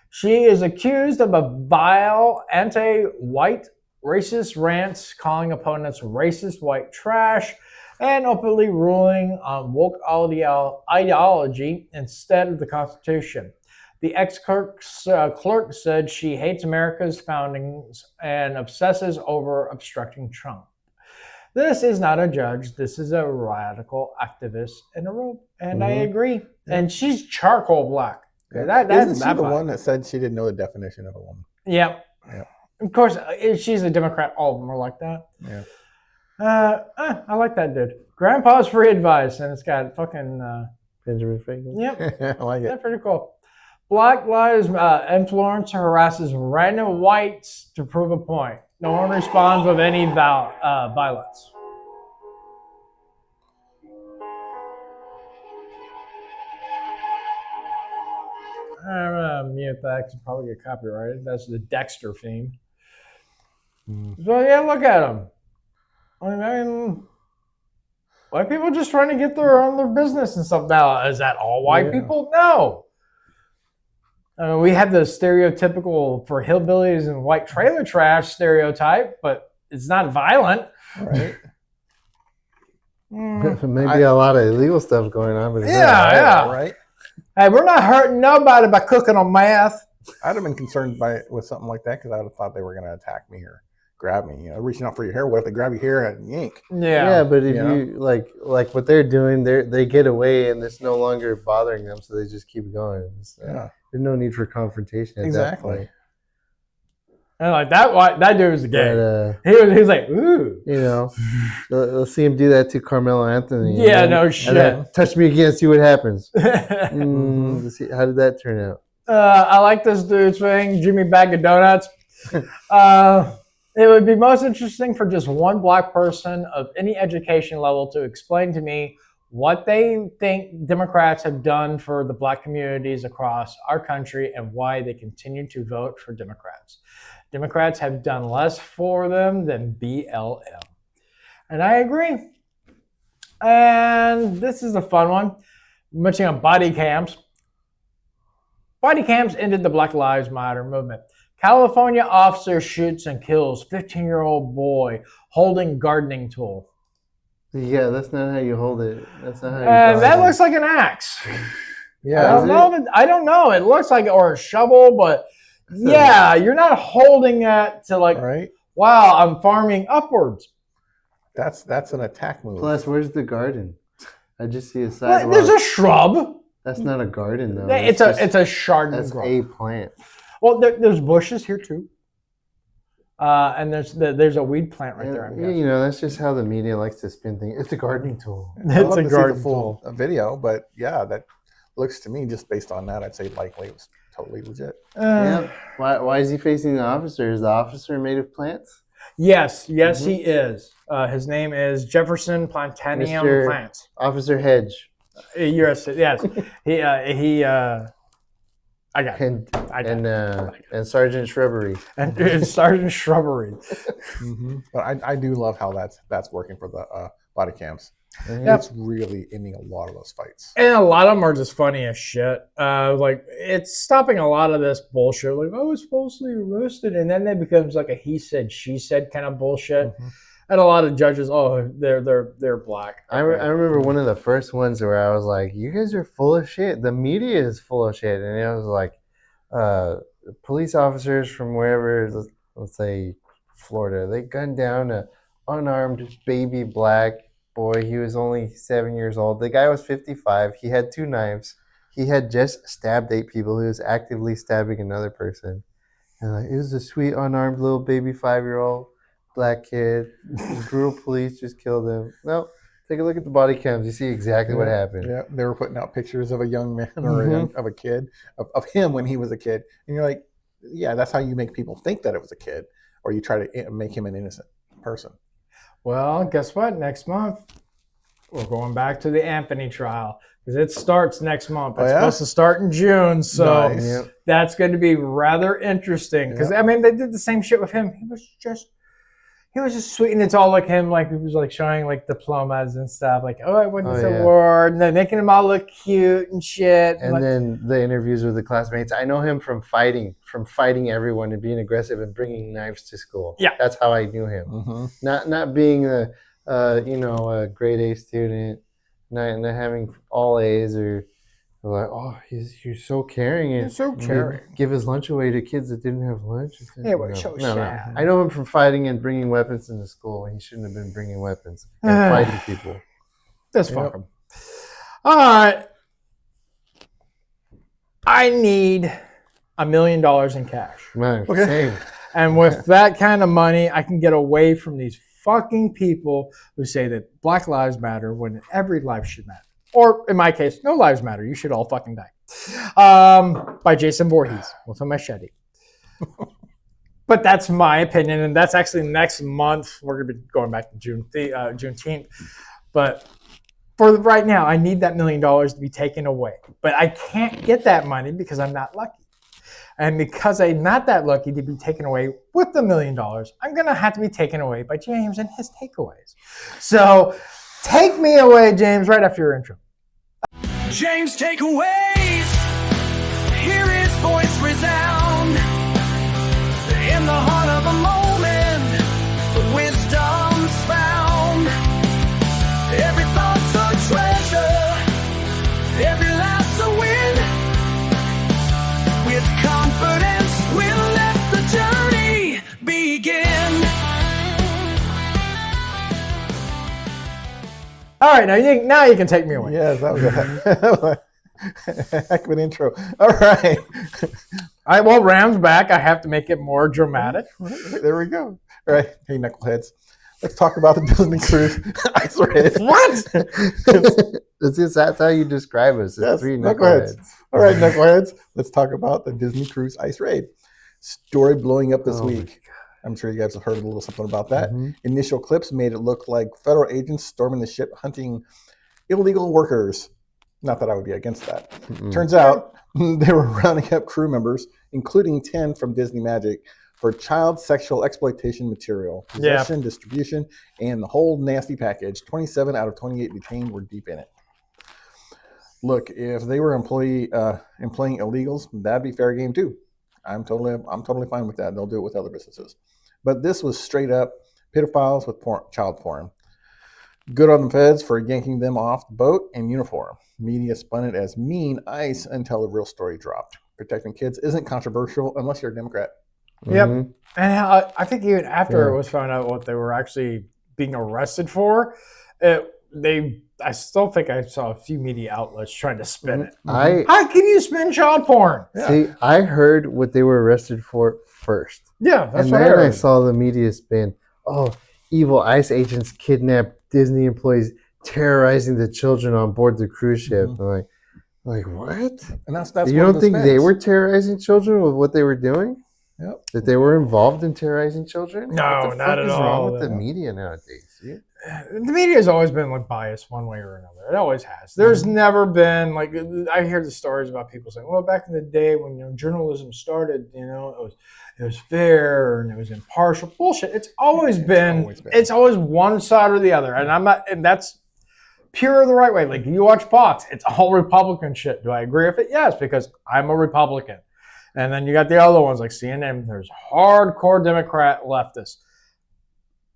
She is accused of a vile anti-white racist rants, calling opponents racist white trash, and openly ruling on woke ideology instead of the Constitution. The ex-clerk said she hates America's foundings and obsesses over obstructing Trump. This is not a judge. This is a radical activist in a robe. And I agree. Yeah. And she's charcoal black. Yeah. Isn't she the one that said she didn't know the definition of a woman? Yeah. Of course, she's a Democrat. All of them are like that. Yeah. I like that dude. Grandpa's free advice, and it's got fucking Benjamin Franklin. Yep. I like it. That's pretty cool. Black Lives influencer harasses random whites to prove a point. No one responds with any violence. I'm gonna mute that because probably get copyrighted. That's the Dexter theme. So yeah, look at them. I mean, white people just trying to get on their business and stuff. Now, is that all white people? No. I mean, we have the stereotypical for hillbillies and white trailer trash stereotype, but it's not violent. Right. Maybe a lot of illegal stuff going on, but it's yeah. Right. Hey, we're not hurting nobody by cooking on meth. I'd have been concerned with something like that because I would have thought they were going to attack me or grab me. You know, reaching out for your hair. What if they grab your hair and yank? Yeah, but if you like what they're doing, they get away and it's no longer bothering them, so they just keep going. There's no need for confrontation. Exactly. And like that dude was a gay. He was like, ooh. You know, they'll see him do that to Carmelo Anthony. Yeah, no shit. Touch me again, see what happens. Let's see, how did that turn out? I like this dude's thing, Jimmy Bag of Donuts. It would be most interesting for just one black person of any education level to explain to me what they think Democrats have done for the black communities across our country and why they continue to vote for Democrats. Democrats have done less for them than BLM. And I agree. And this is a fun one. Mentioning on body cams. Body cams ended the Black Lives Matter movement. California officer shoots and kills 15-year-old boy holding gardening tool. Yeah, that's not how you hold it. That's not how you that looks like an axe. Yeah, I don't know. It looks like or a shovel, but yeah, you're not holding that to like. Right. Wow, I'm farming upwards. That's an attack move. Plus, where's the garden? I just see a sidewalk. There's a shrub. That's not a garden though. It's a chardon. That's grove. a plant. Well, there's bushes here too. And there's a weed plant right there. You know, that's just how the media likes to spin things. It's a gardening tool. It's a garden full tool. Video, but yeah, that looks to me just based on that, I'd say likely it was totally legit. Yeah. Why is he facing the officer? Is the officer made of plants? Yes, he is. His name is Jefferson Plantanium Plants. Officer Hedge. Yes. I got it. And Sergeant Shrubbery. And Sergeant Shrubbery. But I do love how that's working for the body cams. Yep. It's really ending a lot of those fights. And a lot of them are just funny as shit. Like, it's stopping a lot of this bullshit. Like, I was falsely arrested. And then it becomes like a he said, she said kind of bullshit. And a lot of judges, they're black. I remember one of the first ones where I was like, you guys are full of shit. The media is full of shit. And it was like, police officers from wherever, let's say Florida, they gunned down an unarmed baby black boy. He was only 7 years old. The guy was 55. He had 2 knives. He had just stabbed 8 people. He was actively stabbing another person. And like, it was a sweet unarmed little baby 5-year-old black kid. Brutal police just killed him. No, take a look at the body cams. You see exactly what happened. Yeah, they were putting out pictures of a young man or of a kid, of him when he was a kid. And you're like, yeah, that's how you make people think that it was a kid, or you try to make him an innocent person. Well, guess what? Next month, we're going back to the Anthony trial because it starts next month. It's supposed to start in June, so that's going to be rather interesting. Because I mean, they did the same shit with him. He was just sweet, and it's all like him. Like he was like showing like diplomas and stuff. Like, oh, I won this award, and then making him all look cute and shit. And then the interviews with the classmates. I know him from fighting everyone and being aggressive and bringing knives to school. Yeah, that's how I knew him. Not being a grade A student, not having all A's or like, oh, you're so caring. And so caring. Give his lunch away to kids that didn't have lunch. No. I know him from fighting and bringing weapons into school when he shouldn't have been bringing weapons and fighting people. Just fuck him. All right. I need $1 million in cash. Man, same. And with that kind of money, I can get away from these fucking people who say that Black Lives Matter when every life should matter. Or in my case, no lives matter. You should all fucking die. By Jason Voorhees with a machete. But that's my opinion, and that's actually next month. We're going to be going back to Juneteenth. But for right now, I need that $1 million to be taken away. But I can't get that money because I'm not lucky. And because I'm not that lucky to be taken away with the $1 million, I'm going to have to be taken away by James and his takeaways. So take me away, James, right after your intro. James takeaways. Hear his voice resound in the heart of a moment. Wisdom's found. Every thought's a treasure. Every laugh's a win. With confidence, we'll let the journey begin. All right, now you can take me away. Yes, that was a heck of an intro. All right. Well, Ram's back. I have to make it more dramatic. There we go. All right. Hey, Knuckleheads. Let's talk about the Disney Cruise Ice Raid. What? That's how you describe us. Yes, 3 Knuckleheads. All right, Knuckleheads. Let's talk about the Disney Cruise Ice Raid. Story blowing up this week. I'm sure you guys have heard a little something about that. Initial clips made it look like federal agents storming the ship hunting illegal workers. Not that I would be against that. Turns out they were rounding up crew members, including 10 from Disney Magic, for child sexual exploitation material, possession, distribution, and the whole nasty package. 27 out of 28 detained were deep in it. look, if they were employing illegals, that'd be fair game too. I'm totally fine with that. They'll do it with other businesses. But this was straight up pedophiles with child porn. Good on the feds for yanking them off the boat and uniform. Media spun it as mean ice until the real story dropped. Protecting kids isn't controversial unless you're a Democrat. Yep. And I think even after it was found out what they were actually being arrested for, I still think I saw a few media outlets trying to spin it. How can you spin child porn? See, I heard what they were arrested for first. Yeah, that's and what then I I saw the media spin. Oh, evil ICE agents kidnapped Disney employees, terrorizing the children on board the cruise ship. I'm like what? And that's you don't think they were terrorizing children with what they were doing? Yep. That they were involved in terrorizing children? No, what the not fuck at is all. wrong with the media nowadays? Dude? The media has always been like biased one way or another. It always has. There's never been like I hear the stories about people saying, "Well, back in the day when journalism started, it was fair and it was impartial." Bullshit. It's always been. It's always one side or the other, and that's pure the right way. Like you watch Fox, it's all Republican shit. Do I agree with it? Yes, because I'm a Republican. And then you got the other ones like CNN. There's hardcore Democrat leftists.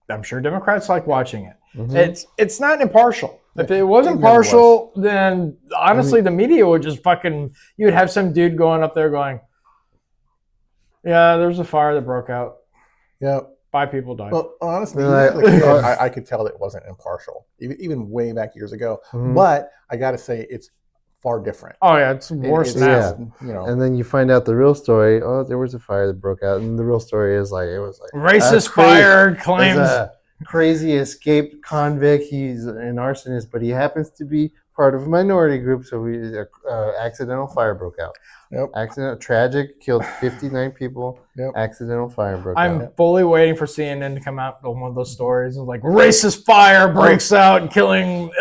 I'm sure Democrats like watching it. It's not impartial. If it was impartial, then honestly, the media would just you would have some dude going up there going, yeah, there's a fire that broke out. Yeah. 5 people died. Well, honestly, I could tell that it wasn't impartial, even way back years ago. But I got to say, it's far different. Oh yeah, it's worse now. And then you find out the real story. Oh, there was a fire that broke out, and the real story is like it was like racist fire claims. A crazy escaped convict. He's an arsonist, but he happens to be part of a minority group. So accidental fire broke out. Yep. Tragic, killed 59 people. Yep. Accidental fire broke out. I'm fully waiting for CNN to come out with one of those stories of like racist fire breaks out and killing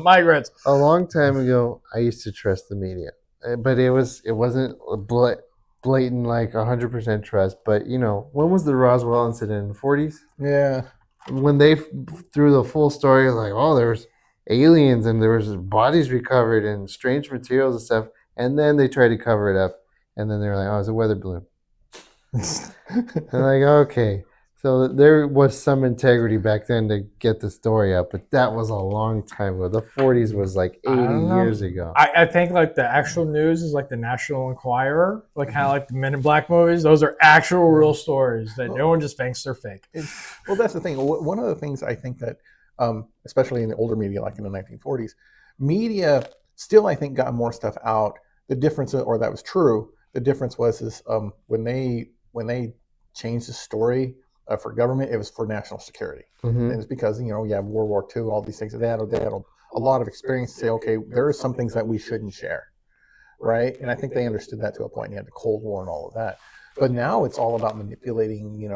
migrants. A long time ago, I used to trust the media, but it wasn't blatant like 100% trust. But when was the Roswell incident in the 40s? Yeah. When they threw the full story, like there's aliens and there was bodies recovered and strange materials and stuff. And then they tried to cover it up. And then they were like, it's a weather balloon. They're like, okay. So there was some integrity back then to get the story out. But that was a long time ago. The 40s was like 80 years ago. I think like the actual news is like the National Enquirer. Like kind of like the Men in Black movies. Those are actual real stories that no one just thinks they're fake. Well, that's the thing. One of the things I think that, especially in the older media, like in the 1940s, media still, I think, got more stuff out. The difference, or that was true. The difference was when they changed the story for government, it was for national security, and it's because you have World War II, all these things. They had a lot of experience to say, okay, there are some things that we shouldn't share, right? And I think they understood that to a point. You had the Cold War and all of that, but now it's all about manipulating,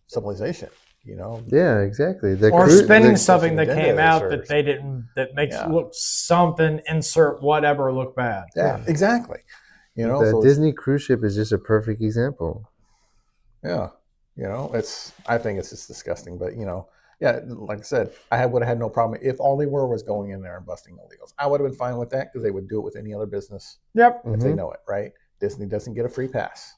civilization. Yeah, exactly. Or spinning something that came out that they didn't, that makes look something, insert whatever look bad. Yeah, exactly. The Disney cruise ship is just a perfect example. Yeah. I think it's just disgusting, but like I said, I would have had no problem if all they were was going in there and busting illegals. I would have been fine with that because they would do it with any other business. Yep. If they know it, right? Disney doesn't get a free pass.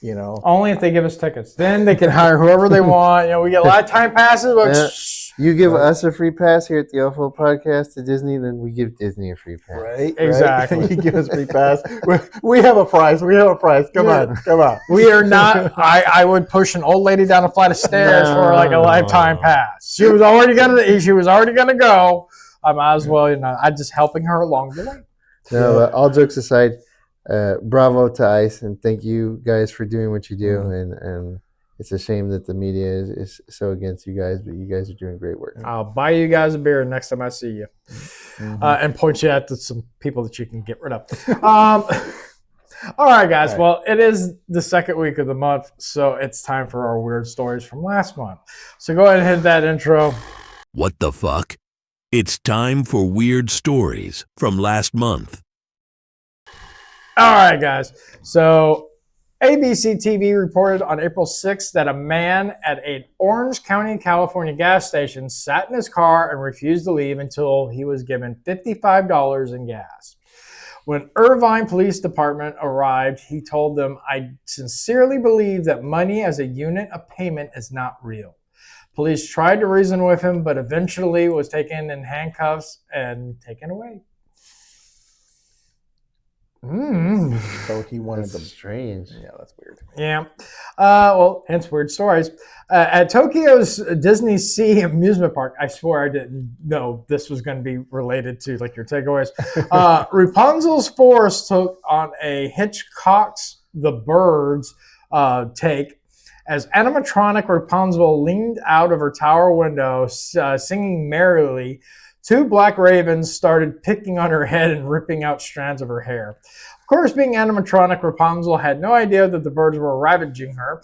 Only if they give us tickets. Then they can hire whoever they want. We get lifetime passes. But you give us a free pass here at the UFO Podcast to Disney, then we give Disney a free pass. Right? Exactly. Right? You give us a free pass. We have a prize. Come on. We are not. I would push an old lady down a flight of stairs for like a lifetime pass. She was already gonna go. I might as well. I'm just helping her along the way. No, but all jokes aside. Bravo to ICE, and thank you guys for doing what you do. And it's a shame that the media is so against you guys, but you guys are doing great work. I'll buy you guys a beer next time I see you, and point you out to some people that you can get rid of. All right, guys. Well, it is the second week of the month, so it's time for our weird stories from last month. So go ahead and hit that intro. What the fuck? It's time for weird stories from last month. All right, guys. So ABC TV reported on April 6th that a man at an Orange County, California gas station sat in his car and refused to leave until he was given $55 in gas. When Irvine Police Department arrived, he told them, "I sincerely believe that money as a unit of payment is not real." Police tried to reason with him, but eventually was taken in handcuffs and taken away. So he wanted That's them. strange. Yeah, that's weird. Yeah. Well, hence weird stories. At Tokyo's Disney Sea amusement park, I swear I didn't know this was going to be related to like your takeaways. Rapunzel's Forest took on a Hitchcock's The Birds take as animatronic Rapunzel leaned out of her tower window singing merrily. Two black ravens started picking on her head and ripping out strands of her hair. Of course, being animatronic, Rapunzel had no idea that the birds were ravaging her,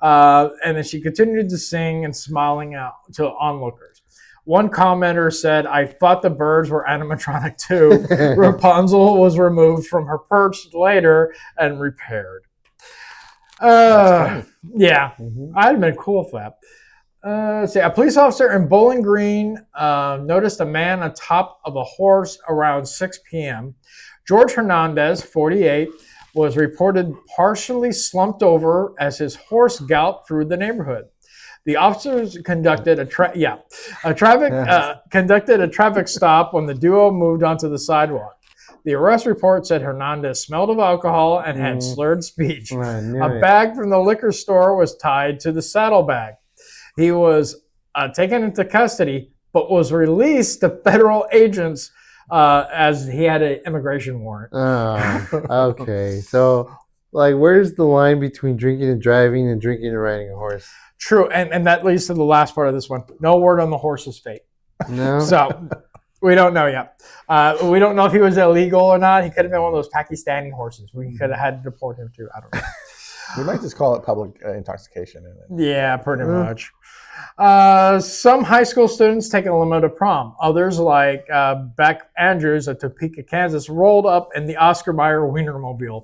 and then she continued to sing and smiling out to onlookers. One commenter said, "I thought the birds were animatronic too." Rapunzel was removed from her perch later and repaired. Yeah, I'd have been cool with that. A police officer in Bowling Green noticed a man on top of a horse around 6 p.m. George Hernandez, 48, was reported partially slumped over as his horse galloped through the neighborhood. The officers conducted a traffic stop when the duo moved onto the sidewalk. The arrest report said Hernandez smelled of alcohol and had slurred speech. A bag from the liquor store was tied to the saddlebag. He was taken into custody, but was released to federal agents as he had an immigration warrant. Okay. So, like, where's the line between drinking and driving and drinking and riding a horse? True, and that leads to the last part of this one. No word on the horse's fate. No. So, we don't know yet. We don't know if he was illegal or not. He could have been one of those Pakistani horses. We could have had to deport him too. I don't know. We might just call it public intoxication. Yeah, pretty much. Some high school students taking a limo to prom. Others, like Beck Andrews of Topeka, Kansas, rolled up in the Oscar Mayer Wienermobile.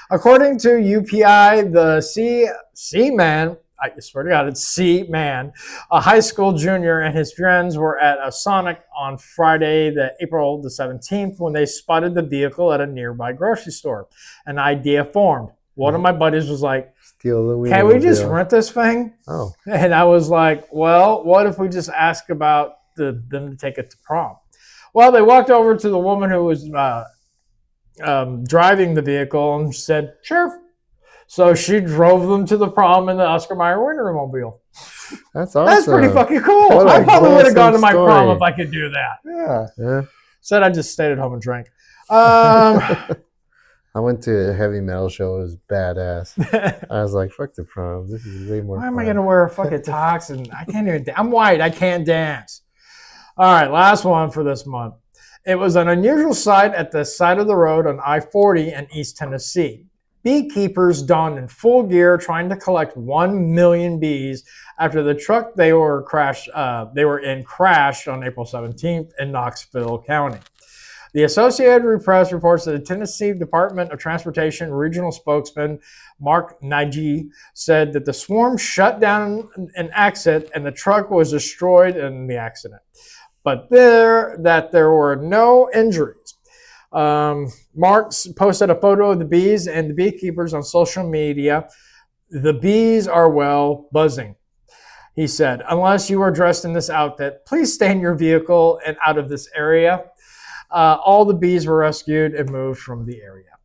According to UPI, the C-Man, I swear to God, it's C-Man, a high school junior, and his friends were at a Sonic on Friday, April the 17th, when they spotted the vehicle at a nearby grocery store. An idea formed. One of my buddies was like, "Can we just rent this thing?" Oh. And I was like, "Well, what if we just ask about them to take it to prom?" Well, they walked over to the woman who was driving the vehicle and said, "Sure." So she drove them to the prom in the Oscar Mayer Wienermobile. That's awesome. That's pretty fucking cool. I probably would have gone to my prom if I could do that. Yeah. Said I just stayed at home and drank. I went to a heavy metal show. It was badass. I was like, fuck the prom. This is way more Why fun. am I going to wear a fucking tux? And I can't even, I'm white. I can't dance. All right, last one for this month. It was an unusual sight at the side of the road on I-40 in East Tennessee. Beekeepers donned in full gear trying to collect 1 million bees after the truck they were in crashed on April 17th in Knoxville County. The Associated Press reports that the Tennessee Department of Transportation regional spokesman Mark Nagy said that the swarm shut down an exit and the truck was destroyed in the accident, but there were no injuries. Mark posted a photo of the bees and the beekeepers on social media. "The bees are well buzzing," he said. "Unless you are dressed in this outfit, please stay in your vehicle and out of this area." All the bees were rescued and moved from the area.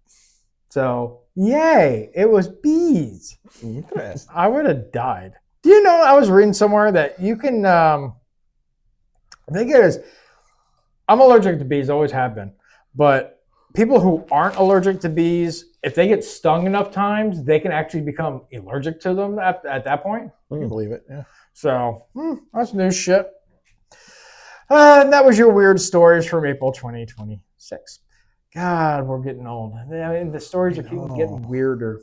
So, yay, it was bees. Interesting. I would have died. Do you know, I was reading somewhere that you can, I think it is, I'm allergic to bees, always have been. But people who aren't allergic to bees, if they get stung enough times, they can actually become allergic to them at that point. I can believe it, yeah. So, that's new shit. And that was your weird stories from April 2026. God, we're getting old. I mean, the stories are keeping getting weirder.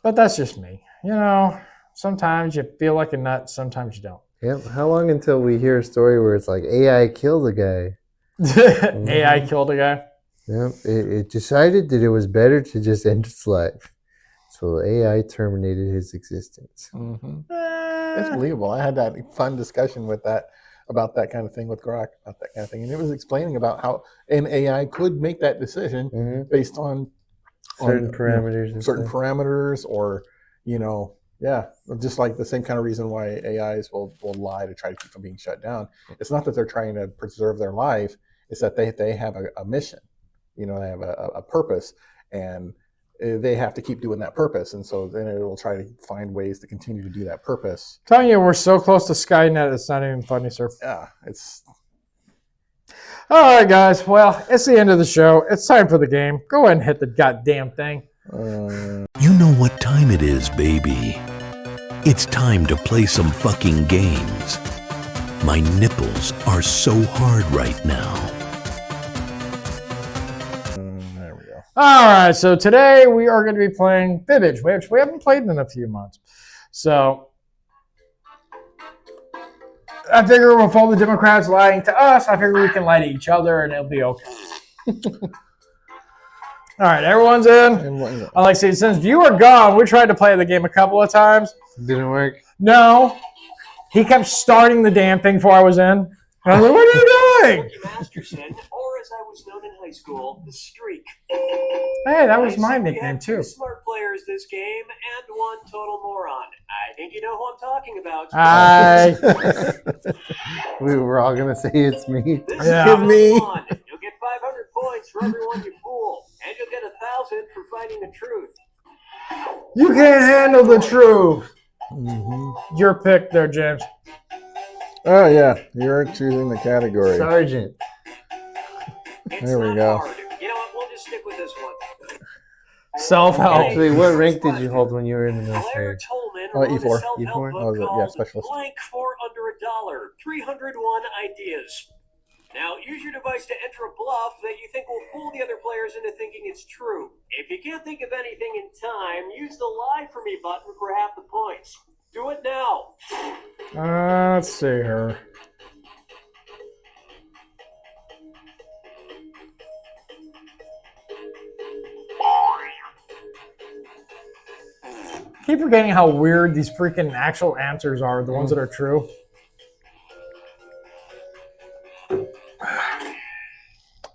But that's just me. You know, sometimes you feel like a nut, sometimes you don't. Yep. How long until we hear a story where it's like AI killed a guy? AI killed a guy? Yep. It decided that it was better to just end its life. So AI terminated his existence. Mm-hmm. It's believable. I had that fun discussion with that about that kind of thing with Grok, about that kind of thing, and it was explaining about how an AI could make that decision based on certain parameters, parameters, or just like the same kind of reason why AIs will lie to try to keep from being shut down. It's not that they're trying to preserve their life; it's that they have a mission. They have a purpose, and they have to keep doing that purpose, and so then it will try to find ways to continue to do that purpose. I'm telling you, we're so close to Skynet, it's not even funny, sir. Yeah, it's... All right, guys. Well, it's the end of the show. It's time for the game. Go ahead and hit the goddamn thing. You know what time it is, baby. It's time to play some fucking games. My nipples are so hard right now. All right, so today we are going to be playing Fibbage, which we haven't played in a few months. So I figure with all the Democrats lying to us, I figure we can lie to each other and it'll be okay. All right, everyone's in. Like I said, since you were gone, we tried to play the game a couple of times. Didn't work? No. He kept starting the damn thing before I was in. And I was like, what are you doing? Rookie Masterson, or as I was known in high school, the Streak. Hey, that was my nickname too. 2 smart players this game and 1 total moron. I think you know who I'm talking about. We were all gonna say it's me. Yeah, me. You'll get 500 points for everyone you fool, and you'll get 1,000 for fighting the truth. You can't handle the truth. Mm-hmm. Your pick there, James. Oh yeah, you're choosing the category. Sergeant. There we go. Hard. You know what? We'll just stick with this one. Self-help. Actually, what rank did you hold when you were in the military? E4. E4? Oh, yeah, specialist. Blank for under $1. 301 ideas. Now, use your device to enter a bluff that you think will fool the other players into thinking it's true. If you can't think of anything in time, use the lie for me button for half the points. Do it now. Let's see here. Keep forgetting how weird these freaking actual answers are, the ones that are true.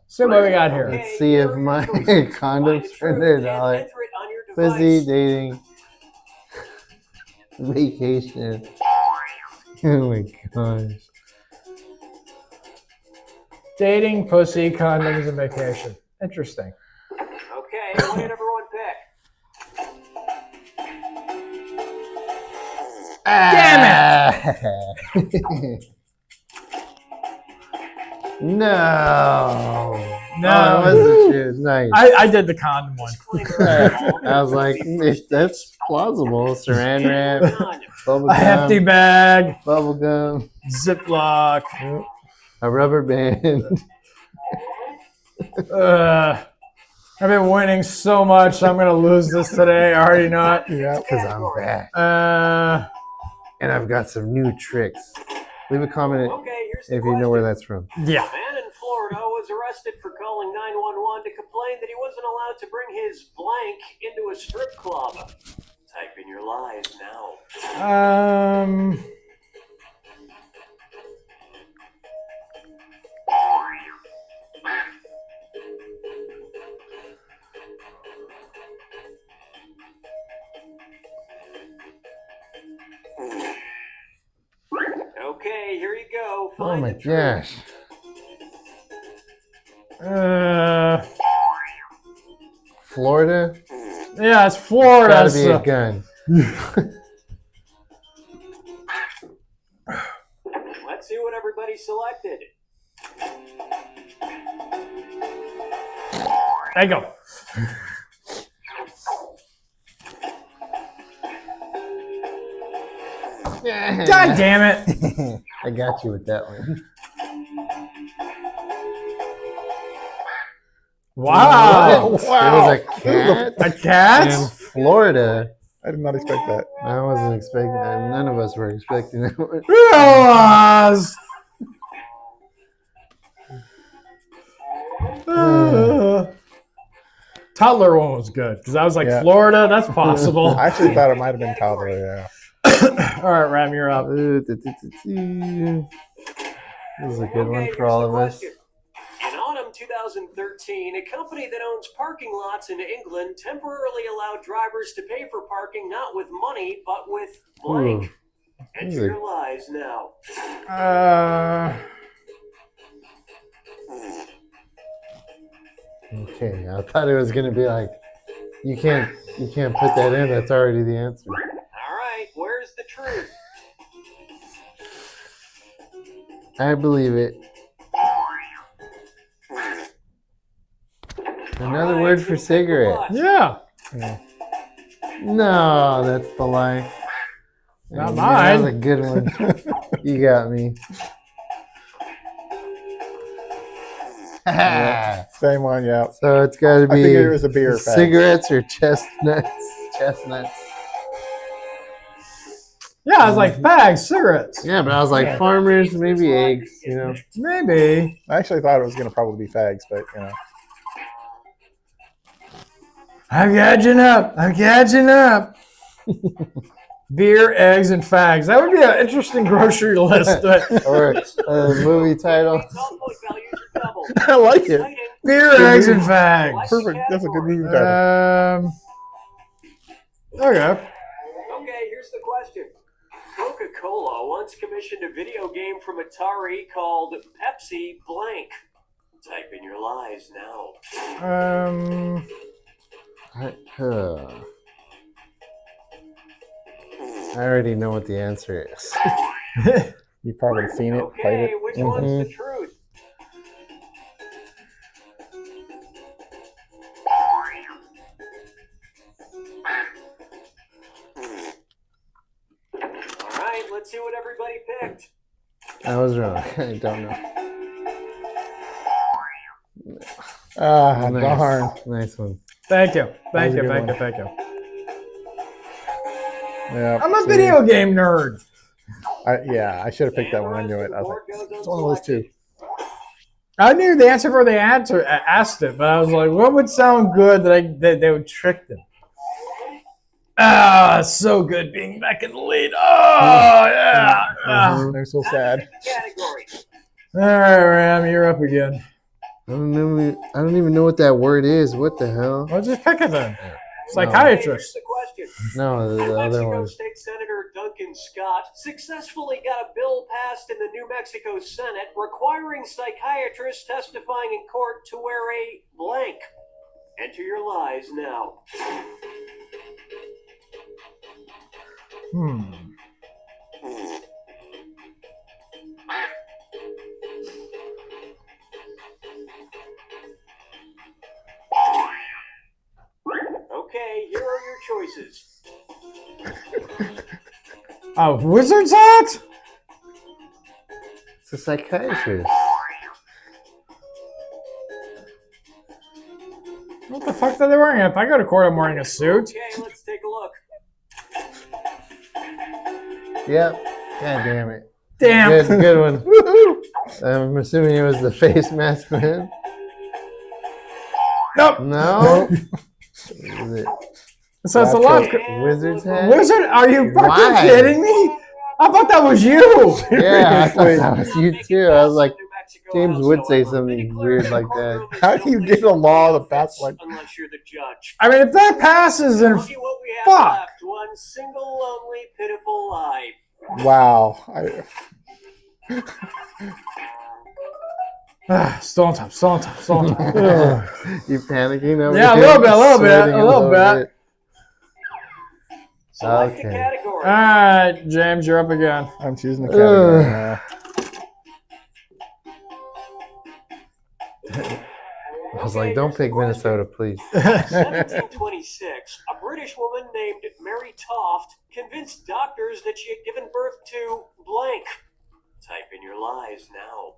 So what we got here? Let's see if my condoms are $1. Pussy, dating, vacation. Oh my gosh. Dating, pussy, condoms, and vacation. Interesting. Okay, what did everyone pick? Damn it! No. No. Oh, it was the shoes. Nice. I did the condom one. I was like, that's plausible. Saran wrap, bubble A gum, hefty bag, bubble gum, Ziploc, a rubber band. I've been winning so much, so I'm going to lose this today. I already know it. Yeah, because I'm back. And I've got some new tricks. Leave a comment if you know where that's from. Yeah. A man in Florida was arrested for calling 911 to complain that he wasn't allowed to bring his blank into a strip club. Type in your lies now. Okay, here you go. Oh my gosh. Florida? Yeah, it's Florida. Gotta be a gun. Let's see what everybody selected. There you go. God damn it. I got you with that one. Wow. Wow. It was a cat. A cat? In Florida. I did not expect that. I wasn't expecting that. None of us were expecting that one. toddler one was good because I was like, Florida, that's possible. I actually thought it might have been toddler. Yeah. All right, Ram, you're up. This is a good one for all of us. In autumn 2013, a company that owns parking lots in England temporarily allowed drivers to pay for parking not with money, but with blank. Enter your lies now. Okay, I thought it was gonna be like, you can't put that in. That's already the answer. All right, where's the truth? I believe it. Another word for cigarette. Yeah. No, that's the lie. Not mine. That was a good one. You got me. Same one, yeah. So it's got to be I think it was a beer. Cigarettes or chestnuts? Chestnuts. Yeah, I was like fags, cigarettes. Yeah, but I was like farmers, maybe eggs, you know. Maybe. I actually thought it was going to probably be fags, but you know. I'm catching up. I'm catching up. Beer, eggs, and fags. That would be an interesting grocery list. Or a movie title. I like it. Beer, eggs, and fags. Perfect. That's a good movie title. Okay. Okay, here's the question. Coca-Cola once commissioned a video game from Atari called Pepsi Blank. Type in your lies now. I already know what the answer is. You've probably seen it, played it. Which one's the truth? All right, let's see what everybody picked. I was wrong. I don't know. Nice. Darn. Nice one. Thank you. Thank you. Yeah, I'm a video game nerd. I should have picked that one. I knew it. I was like, it's one of those two. I knew the answer before they asked it, but I was like, what would sound good that they would trick them? Ah, it's so good being back in the lead. Oh, yeah. They're so sad. All right, Ram, you're up again. I don't even know what that word is. What the hell? Well, just pick it then. Psychiatrist. No, the other one. State Senator Duncan Scott successfully got a bill passed in the New Mexico Senate requiring psychiatrists testifying in court to wear a blank. Enter your lies now. Okay, here are your choices. A wizard's hat? It's a psychiatrist. What the fuck are they wearing? If I go to court, I'm wearing a suit. Okay, let's take a look. Yep. God damn it. Damn. Good one. I'm assuming it was the face mask man. Nope. No. So it's a lot. Wizard's hat? Wizard? Are you fucking kidding me? I thought that was you. Yeah, I thought that was you too. I was like, James would say something weird like that. How do you get a law to pass like? Unless you're the judge. I mean, if that passes, then Look at what we have fuck. left. One single, lonely, pitiful lie. Wow. Still on top. You panicking over Yeah, a here? little Sweating bit. Select Okay. a category. All right, James, you're up again. I'm choosing the category now. I was like, don't pick Minnesota, please. 1726, a British woman named Mary Toft convinced doctors that she had given birth to blank. Type in your lies now.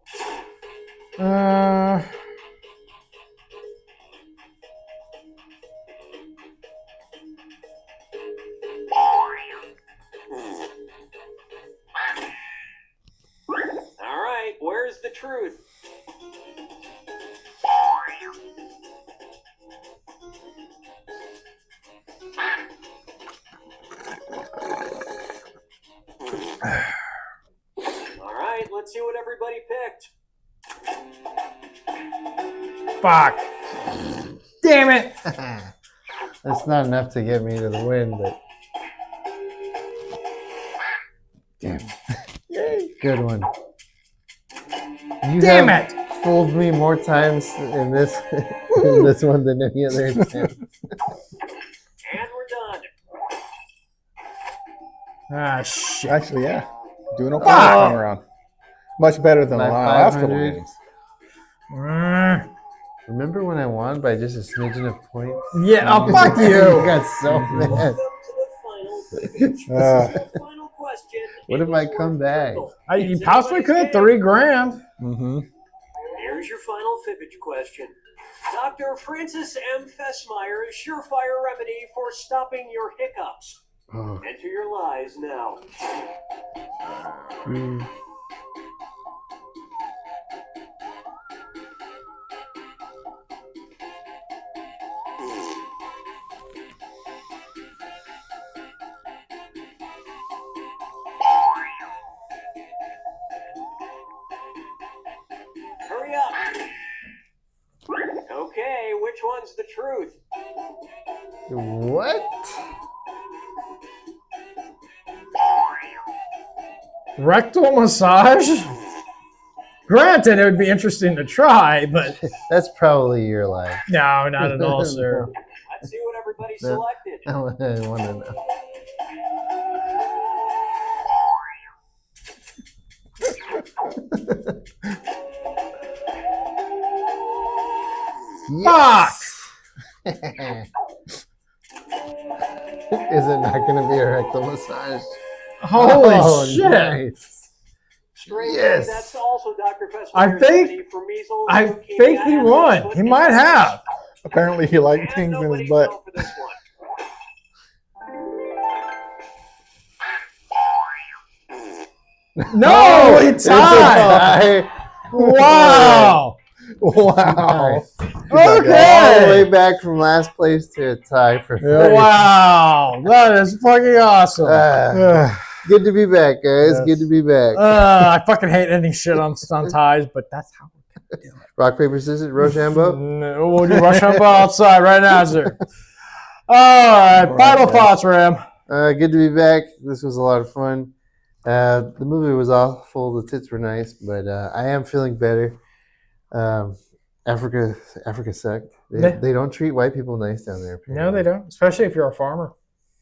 All right, where's the truth? Fuck. Damn it. That's not enough to get me to the win, but damn. Yay. Good one. You Damn have it. fooled me more times in this in this one than any other attempt. And we're done. Ah, shit. Actually, yeah. Doing okay this time around. Much better than the My last couple 500. games. Remember when I won by just a smidgen of points? Yeah, oh, fuck you. You got so mad. Final question. What if I come back? You possibly could. $3,000. Mm-hmm. Here's your final fibbage question. Dr. Francis M. Fessmeyer's surefire remedy for stopping your hiccups. Oh. Enter your lies now. Hurry up. Okay, which one's the truth? What? Rectal massage? Granted, it would be interesting to try, but That's probably your life. no, not at all, sir. Let's see what everybody No. selected. I want to know. Fuck! Is it not going to be a rectal massage? Holy shit! Nice. Strangely, Yes. that's also Dr. Fessmeyer's I think- remedy for measles, I leukemia, think he and won. foot He might have. Apparently, he liked And things in nobody his butt. fell for this one. No, he It's a tied. tie. Wow. Wow. All the Okay. way back from last place to a tie for first. Wow. That is fucking awesome. Good to be back, guys. Good to be back. I fucking hate ending shit on ties, but that's how. Rock, paper, scissors, Rochambeau. No, we'll do Rochambeau outside right now, sir. All right. Final thoughts, Ram. Good to be back. This was a lot of fun. The movie was awful. The tits were nice, but I am feeling better. Africa sucked. They don't treat white people nice down there. No, they don't. Especially if you're a farmer.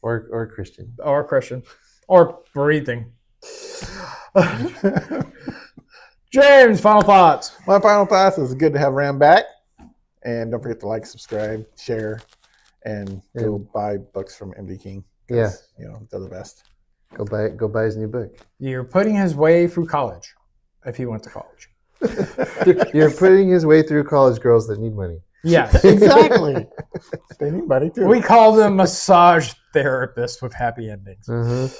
Or Christian. Or Christian. Or breathing. James, final thoughts. My final thoughts is good to have Ram back. And don't forget to like, subscribe, share, and go buy books from MD King. Yeah. You know, they're the best. Go buy his new book. You're putting his way through college, if he went to college. You're putting his way through college girls that need money. Yes. Exactly. They need money too. We call them massage therapists with happy endings. Mm-hmm.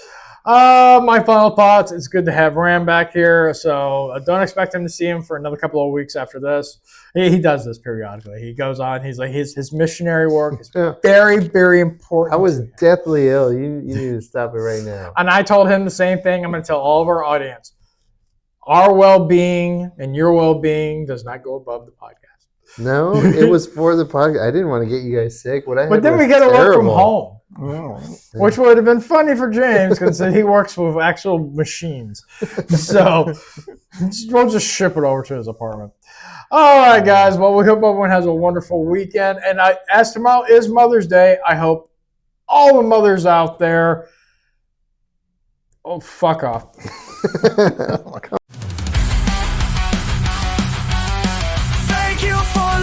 My final thoughts, it's good to have Ram back here. So don't expect him to see him for another couple of weeks after this. He does this periodically. He goes on. He's like, his missionary work is very, very important. I was deathly ill. You need to stop it right now. And I told him the same thing. I'm going to tell all of our audience. Our well-being and your well-being does not go above the podcast. No, it was for the podcast. I didn't want to get you guys sick. What I had But then was we got to work from terrible. home. Oh. Which would have been funny for James because he works with actual machines. So we'll just ship it over to his apartment. All right, guys. Well, we hope everyone has a wonderful weekend. And as tomorrow is Mother's Day, I hope all the mothers out there, oh, fuck off. Thank you for